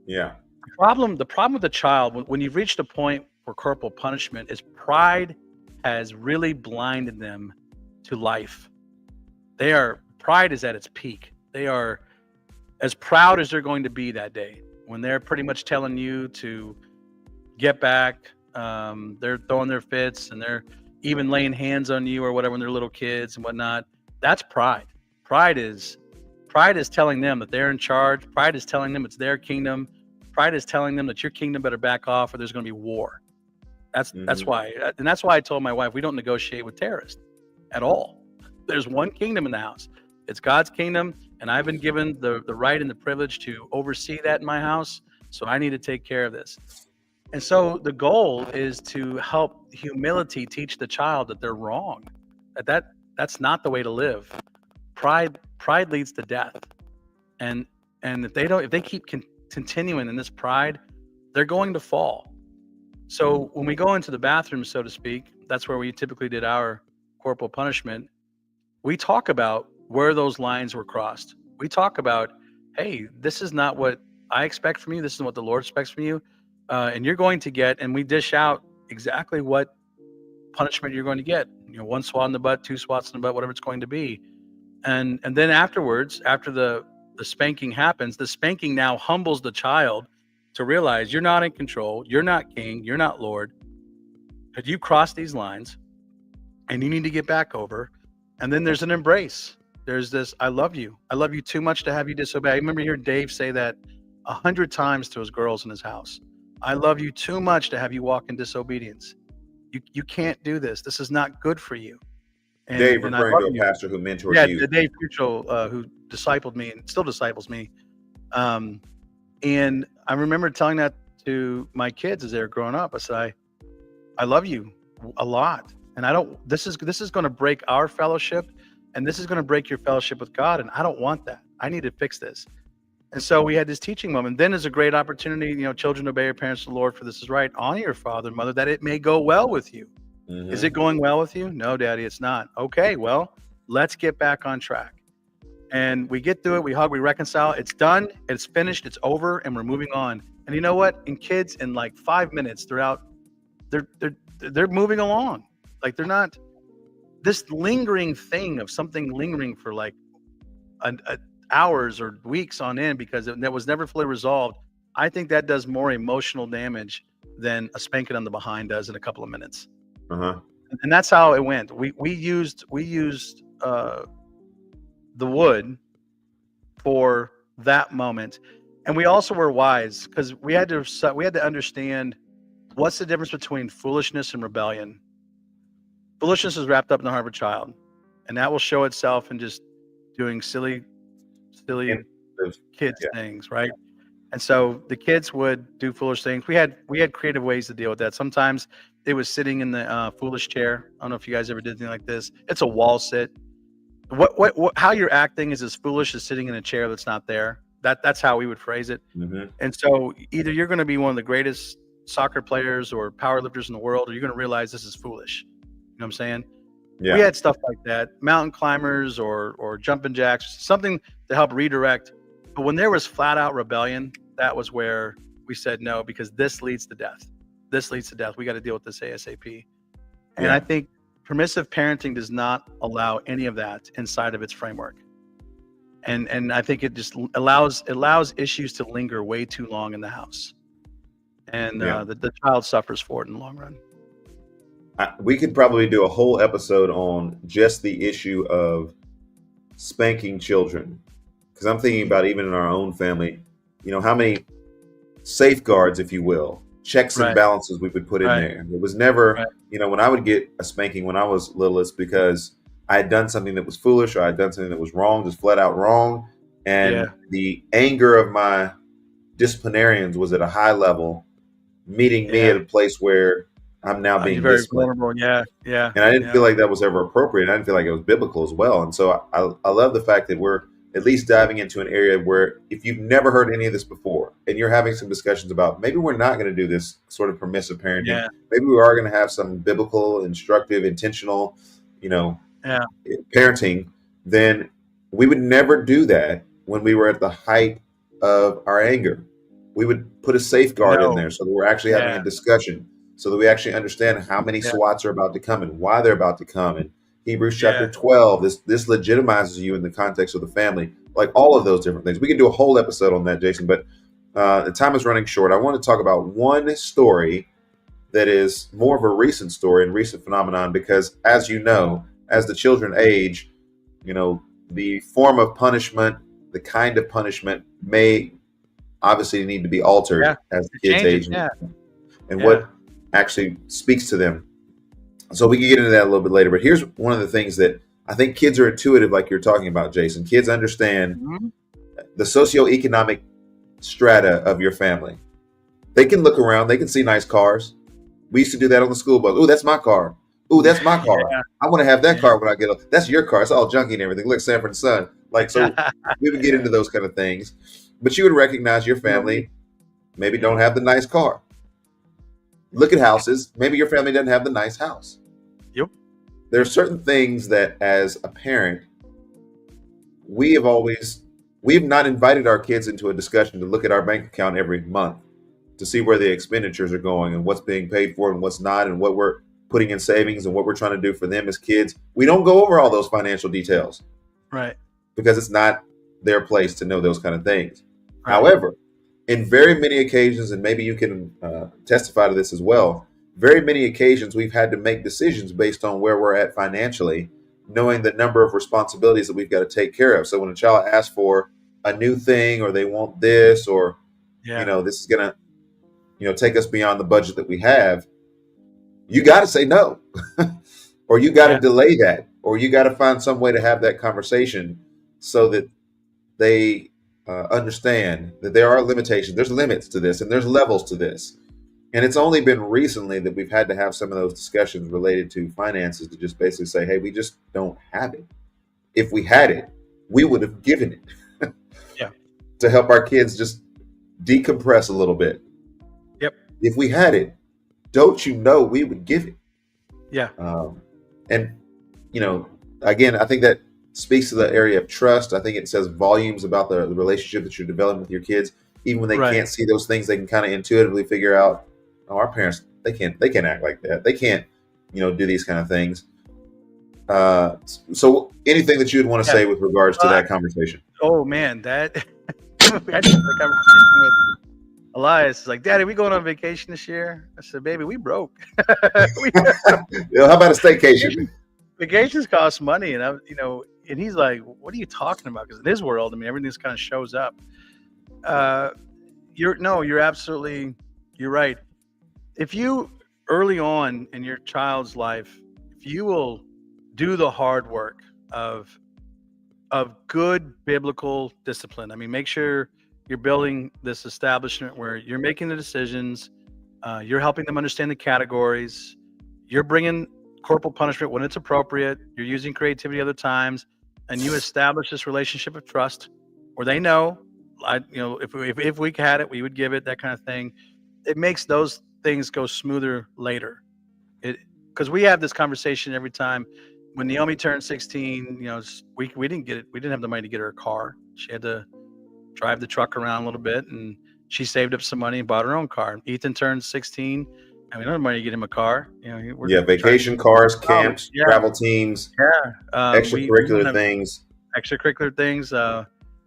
Yeah. The problem with the child, when you've reached a point for corporal punishment, is pride has really blinded them to life. Pride is at its peak. They are as proud as they're going to be that day when they're pretty much telling you to get back. They're throwing their fits, and they're even laying hands on you or whatever when they're little kids and whatnot. That's pride. Pride is telling them that they're in charge. Pride is telling them it's their kingdom. Pride is telling them that your kingdom better back off or there's going to be war. That's why I told my wife, we don't negotiate with terrorists at all. There's one kingdom in the house. It's God's kingdom, and I've been given the right and the privilege to oversee that in my house. So I need to take care of this. And so the goal is to help humility teach the child that they're wrong. That's not the way to live. Pride leads to death. And if they keep continuing in this pride, they're going to fall. So when we go into the bathroom, so to speak, that's where we typically did our corporal punishment. We talk about where those lines were crossed. We talk about, hey, this is not what I expect from you. This is what the Lord expects from you. And you're going to get, and we dish out exactly what punishment you're going to get. You know, 1 swat in the butt, 2 swats in the butt, whatever it's going to be. And then afterwards, after the spanking happens, the spanking now humbles the child to realize you're not in control. You're not king. You're not Lord. But you crossed these lines, and you need to get back over. And then there's an embrace. There's this, I love you. I love you too much to have you disobey. I remember hearing Dave say that 100 times to his girls in his house. I love you too much to have you walk in disobedience. You can't do this. This is not good for you. And, Dave, and referring to a pastor who mentored you. Yeah, Dave Puchel, who discipled me and still disciples me. And I remember telling that to my kids as they were growing up. I said, I love you a lot. And this is going to break our fellowship, and this is going to break your fellowship with God. And I don't want that. I need to fix this. And so we had this teaching moment. Then there's a great opportunity, children, obey your parents to the Lord, for this is right. Honor your father and mother, that it may go well with you. Mm-hmm. Is it going well with you? No, Daddy, it's not. Okay, well, let's get back on track. And we get through it. We hug, we reconcile. It's done. It's finished. It's over. And we're moving on. And you know what? In kids, in like 5 minutes throughout, they're moving along. Like they're not this lingering thing of something lingering for like hours or weeks on end because that was never fully resolved. I think that does more emotional damage than a spanking on the behind does in a couple of minutes. Uh-huh. And that's how it went. We used the wood for that moment, and we also were wise because we had to understand what's the difference between foolishness and rebellion. Foolishness is wrapped up in the heart of a child, and that will show itself in just doing silly kids things, right? And so the kids would do foolish things. We had creative ways to deal with that. Sometimes it was sitting in the foolish chair. I don't know if you guys ever did anything like this. It's a wall sit. What how you're acting is as foolish as sitting in a chair that's not there. That's how we would phrase it. Mm-hmm. And so either you're going to be one of the greatest soccer players or power lifters in the world, or you're going to realize this is foolish. You know what I'm saying? Yeah. We had stuff like that, mountain climbers or jumping jacks, something to help redirect. But when there was flat out rebellion, that was where we said no, because this leads to death. This leads to death. We got to deal with this ASAP. And I think permissive parenting does not allow any of that inside of its framework. And I think it just allows issues to linger way too long in the house. and Yeah. the child suffers for it in the long run. We could probably do a whole episode on just the issue of spanking children, because I'm thinking about even in our own family, how many safeguards, if you will, checks and Right. balances we would put in Right. there. It was never, Right. when I would get a spanking when I was little, it's because I had done something that was foolish, or I had done something that was wrong, just flat out wrong. And Yeah. the anger of my disciplinarians was at a high level, meeting me Yeah. at a place where I'm now being You're very disciplined. vulnerable. Yeah. Yeah. And I didn't yeah. feel like that was ever appropriate. I didn't feel like it was biblical as well. And so I love the fact that we're at least diving into an area where, if you've never heard any of this before and you're having some discussions about maybe we're not going to do this sort of permissive parenting, Yeah. maybe we are going to have some biblical, instructive, intentional, Yeah. parenting, then we would never do that when we were at the height of our anger. We would put a safeguard in No. there so that we're actually having Yeah. a discussion, so that we actually understand how many Yeah. SWATs are about to come and why they're about to come. And Hebrews Yeah. chapter 12, this legitimizes you in the context of the family, like all of those different things. We could do a whole episode on that, Jason, but the time is running short. I want to talk about one story that is more of a recent story and recent phenomenon, because as you know, as the children age, the form of punishment, the kind of punishment may obviously need to be altered Yeah. as the kids Changes, age, yeah. and Yeah. what actually speaks to them. So we can get into that a little bit later, but here's one of the things that I think kids are intuitive, like you're talking about, Jason. Kids understand Mhm. the socioeconomic strata of your family. They can look around, they can see nice cars. We used to do that on the school bus. Oh, that's my car. Oh, that's my car. Yeah. I want to have that car when I get up. That's your car. It's all junky and everything. Look, Sanford and Son. Like, so we would get into those kind of things. But you would recognize your family maybe don't have the nice car. Look at houses. Maybe your family doesn't have the nice house. Yep. There are certain things that, as a parent, we've not invited our kids into a discussion to look at our bank account every month to see where the expenditures are going and what's being paid for and what's not, and what we're putting in savings and what we're trying to do for them as kids. We don't go over all those financial details Right. because it's not their place to know those kind of things. Right. However, in very many occasions, and maybe you can testify to this as well, very many occasions we've had to make decisions based on where we're at financially, knowing the number of responsibilities that we've got to take care of. So when a child asks for a new thing, or they want this, or Yeah. this is gonna take us beyond the budget that we have, you got to say no, or you got to Yeah. delay that, or you got to find some way to have that conversation so that they understand that there are limitations. There's limits to this, and there's levels to this. And it's only been recently that we've had to have some of those discussions related to finances, to just basically say, hey, we just don't have it. If we had it, we would have given it. Yeah. To help our kids just decompress a little bit. Yep. If we had it, don't you know we would give it? Yeah. And again, I think that speaks to the area of trust. I think it says volumes about the relationship that you're developing with your kids. Even when they Right. can't see those things, they can kind of intuitively figure out, oh, our parents, they can't act like that. They can't, do these kind of things. So anything that you would want to Yeah. say with regards to that conversation? Oh man, that we had this conversation with Elias. He's like, Daddy, we going on vacation this year? I said, Baby, we broke. We- How about a staycation? vacations cost money, and and he's like, what are you talking about? Because in his world, I mean, everything just kind of shows up. You're absolutely, you're right. If you early on in your child's life, if you will do the hard work of good biblical discipline, I mean, make sure you're building this establishment where you're making the decisions, you're helping them understand the categories, you're bringing corporal punishment when it's appropriate, you're using creativity other times, and you establish this relationship of trust where they know, if we had it, we would give it, that kind of thing. It makes those things go smoother later. Because we have this conversation every time. When Naomi turned 16, we didn't get it. We didn't have the money to get her a car. She had to drive the truck around a little bit, and she saved up some money and bought her own car. Ethan turned 16, and we don't have money to get him a car. Vacation cars, camps, travel teams, extracurricular things. Extracurricular things.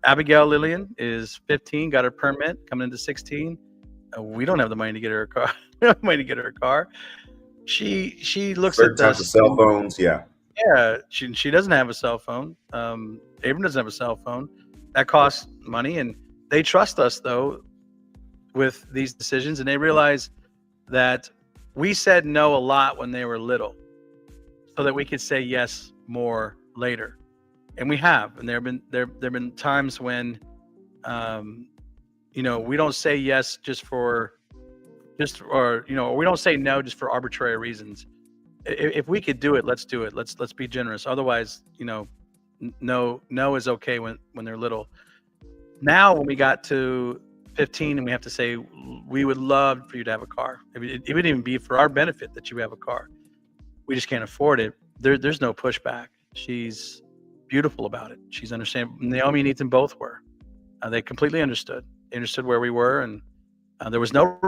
Abigail Lillian is 15, got her permit, coming into 16. We don't have the money to get her a car. We don't have money to get her a car. She looks Certain at types of us. cell phones, yeah. Yeah, she doesn't have a cell phone. Abram doesn't have a cell phone. That costs money, and they trust us though with these decisions, and they realize that we said no a lot when they were little, so that we could say yes more later, and we have. And there've been times when, we don't say yes or we don't say no just for arbitrary reasons. If we could do it, let's do it. Let's be generous. Otherwise, no is okay when they're little. Now, when we got to 15 and we have to say, we would love for you to have a car. It would even be for our benefit that you have a car. We just can't afford it. There's no pushback. She's beautiful about it. She's understanding. Naomi and Ethan both were. They completely understood. They understood where we were, and there was no.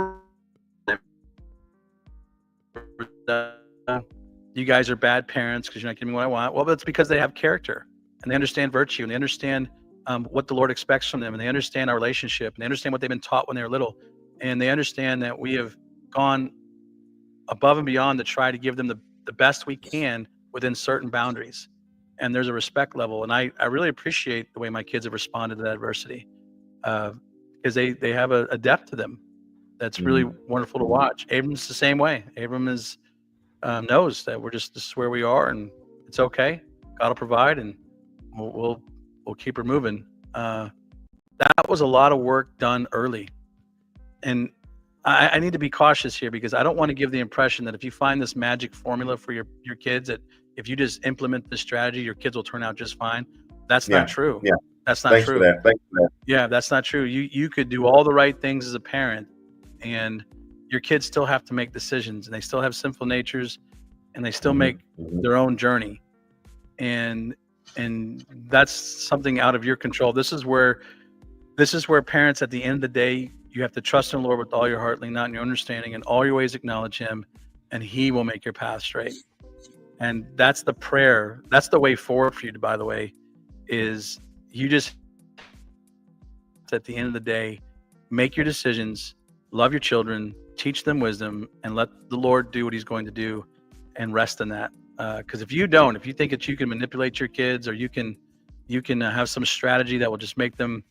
You guys are bad parents because you're not giving me what I want. Well, that's because they have character, and they understand virtue, and they understand what the Lord expects from them, and they understand our relationship, and they understand what they've been taught when they were little, and they understand that we have gone above and beyond to try to give them the best we can within certain boundaries. And there's a respect level, and I really appreciate the way my kids have responded to that adversity, because they have a depth to them that's really wonderful to watch. Abram's the same way. Abram knows that this is where we are, and it's okay. God will provide, and we'll keep her moving. That was a lot of work done early, and I need to be cautious here, because I don't want to give the impression that if you find this magic formula for your kids, that if you just implement this strategy, your kids will turn out just fine. That's not true. Yeah, that's not Thanks true. for that. Thanks for that. Yeah, that's not true. You could do all the right things as a parent, and your kids still have to make decisions, and they still have sinful natures, and they still make their own journey. And that's something out of your control. This is where parents, at the end of the day, you have to trust in the Lord with all your heart, lean not in your understanding, and all your ways acknowledge him, and he will make your path straight. And that's the prayer. That's the way forward for you, by the way, is you just, at the end of the day, make your decisions, love your children, teach them wisdom, and let the Lord do what he's going to do, and rest in that. Because if you think that you can manipulate your kids, or you can have some strategy that will just make them,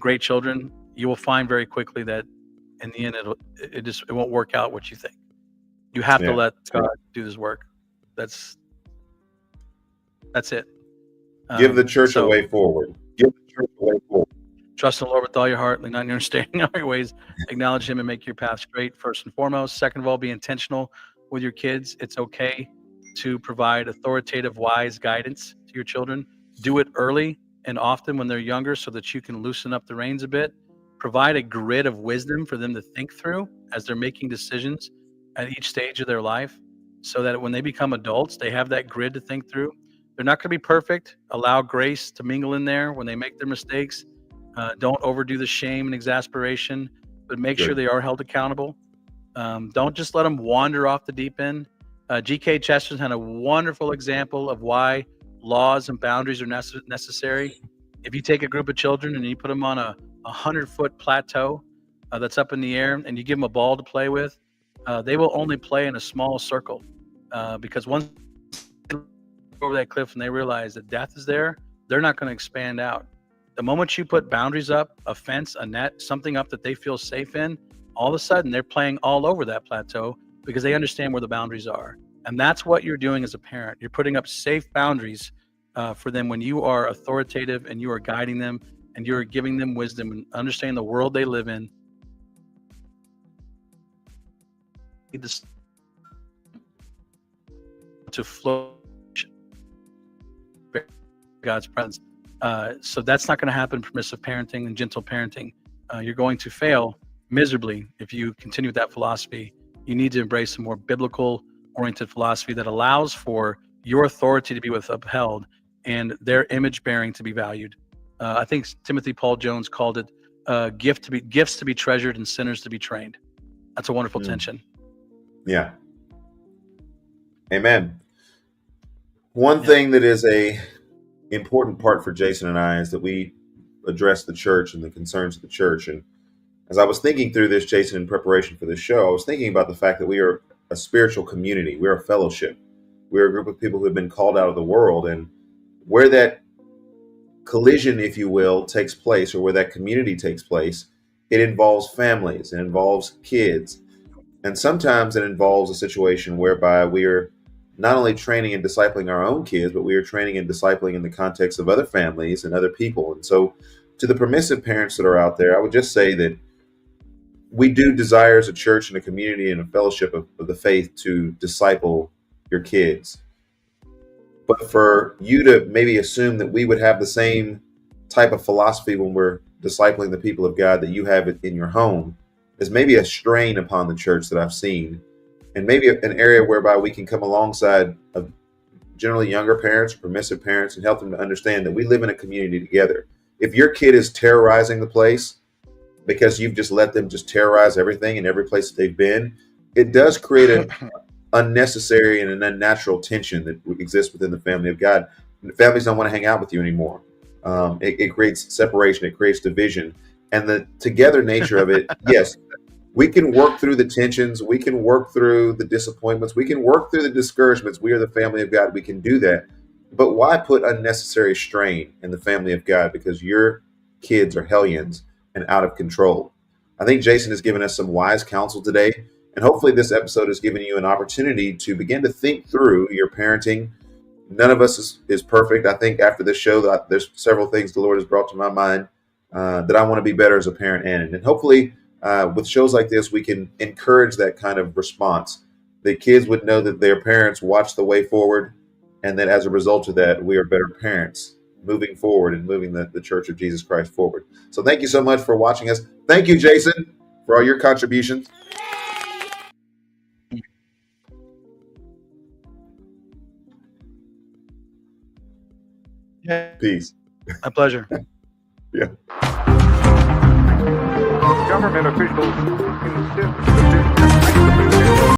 great children, you will find very quickly that in the end it won't work out what you think. You have to let God do this work. That's it. Give the church a way forward. Give the church a way forward. Trust in the Lord with all your heart, lean not on your understanding, all your ways, acknowledge him, and make your path straight, first and foremost. Second of all, be intentional with your kids. It's okay to provide authoritative, wise guidance to your children. Do it early and often when they're younger, so that you can loosen up the reins a bit. Provide a grid of wisdom for them to think through as they're making decisions at each stage of their life, so that when they become adults, they have that grid to think through. They're not going to be perfect. Allow grace to mingle in there when they make their mistakes. Don't overdo the shame and exasperation, but make sure they are held accountable. Don't just let them wander off the deep end. G.K. Chesterton had a wonderful example of why laws and boundaries are necessary. If you take a group of children and you put them on a 100-foot plateau that's up in the air, and you give them a ball to play with, they will only play in a small circle, because once they go over that cliff and they realize that death is there, they're not going to expand out. The moment you put boundaries up, a fence, a net, something up that they feel safe in, all of a sudden they're playing all over that plateau, because they understand where the boundaries are. And that's what you're doing as a parent. You're putting up safe boundaries for them when you are authoritative, and you are guiding them, and you're giving them wisdom and understanding the world they live in. To flow God's presence. So that's not going to happen in permissive parenting and gentle parenting. You're going to fail miserably if you continue with that philosophy. You need to embrace a more biblical oriented philosophy that allows for your authority to be upheld and their image bearing to be valued. I think Timothy Paul Jones called it gifts to be treasured and sinners to be trained. That's a wonderful tension. Yeah. Amen. One thing that is a important part for Jason and I is that we address the church and the concerns of the church. And As I was thinking through this, Jason, in preparation for this show, I was thinking about the fact that we are a spiritual community. We're a fellowship. We're a group of people who have been called out of the world. And where that collision, if you will, takes place, or where that community takes place, it involves families, it involves kids. And sometimes it involves a situation whereby we are not only training and discipling our own kids, but we are training and discipling in the context of other families and other people. And so to the permissive parents that are out there, I would just say that we do desire as a church and a community and a fellowship of the faith to disciple your kids. But for you to maybe assume that we would have the same type of philosophy when we're discipling the people of God that you have in your home is maybe a strain upon the church that I've seen, and maybe an area whereby we can come alongside of generally younger parents, permissive parents, and help them to understand that we live in a community together. If your kid is terrorizing the place because you've just let them just terrorize everything in every place that they've been, it does create an unnecessary and an unnatural tension that exists within the family of God. Families don't want to hang out with you anymore. It creates separation, it creates division. And the together nature of it, yes, we can work through the tensions, we can work through the disappointments, we can work through the discouragements. We are the family of God, we can do that. But why put unnecessary strain in the family of God because your kids are hellions and out of control? I think Jason has given us some wise counsel today, and hopefully this episode has given you an opportunity to begin to think through your parenting. None of us is perfect. I think after this show, that there's several things the Lord has brought to my mind that I want to be better as a parent in. And hopefully with shows like this, we can encourage that kind of response. The kids would know that their parents watch the way forward, and that as a result of that, we are better parents moving forward and moving the Church of Jesus Christ forward. So thank you so much for watching us. Thank you, Jason, for all your contributions. Yeah, Peace. my pleasure. Yeah. Government officials insist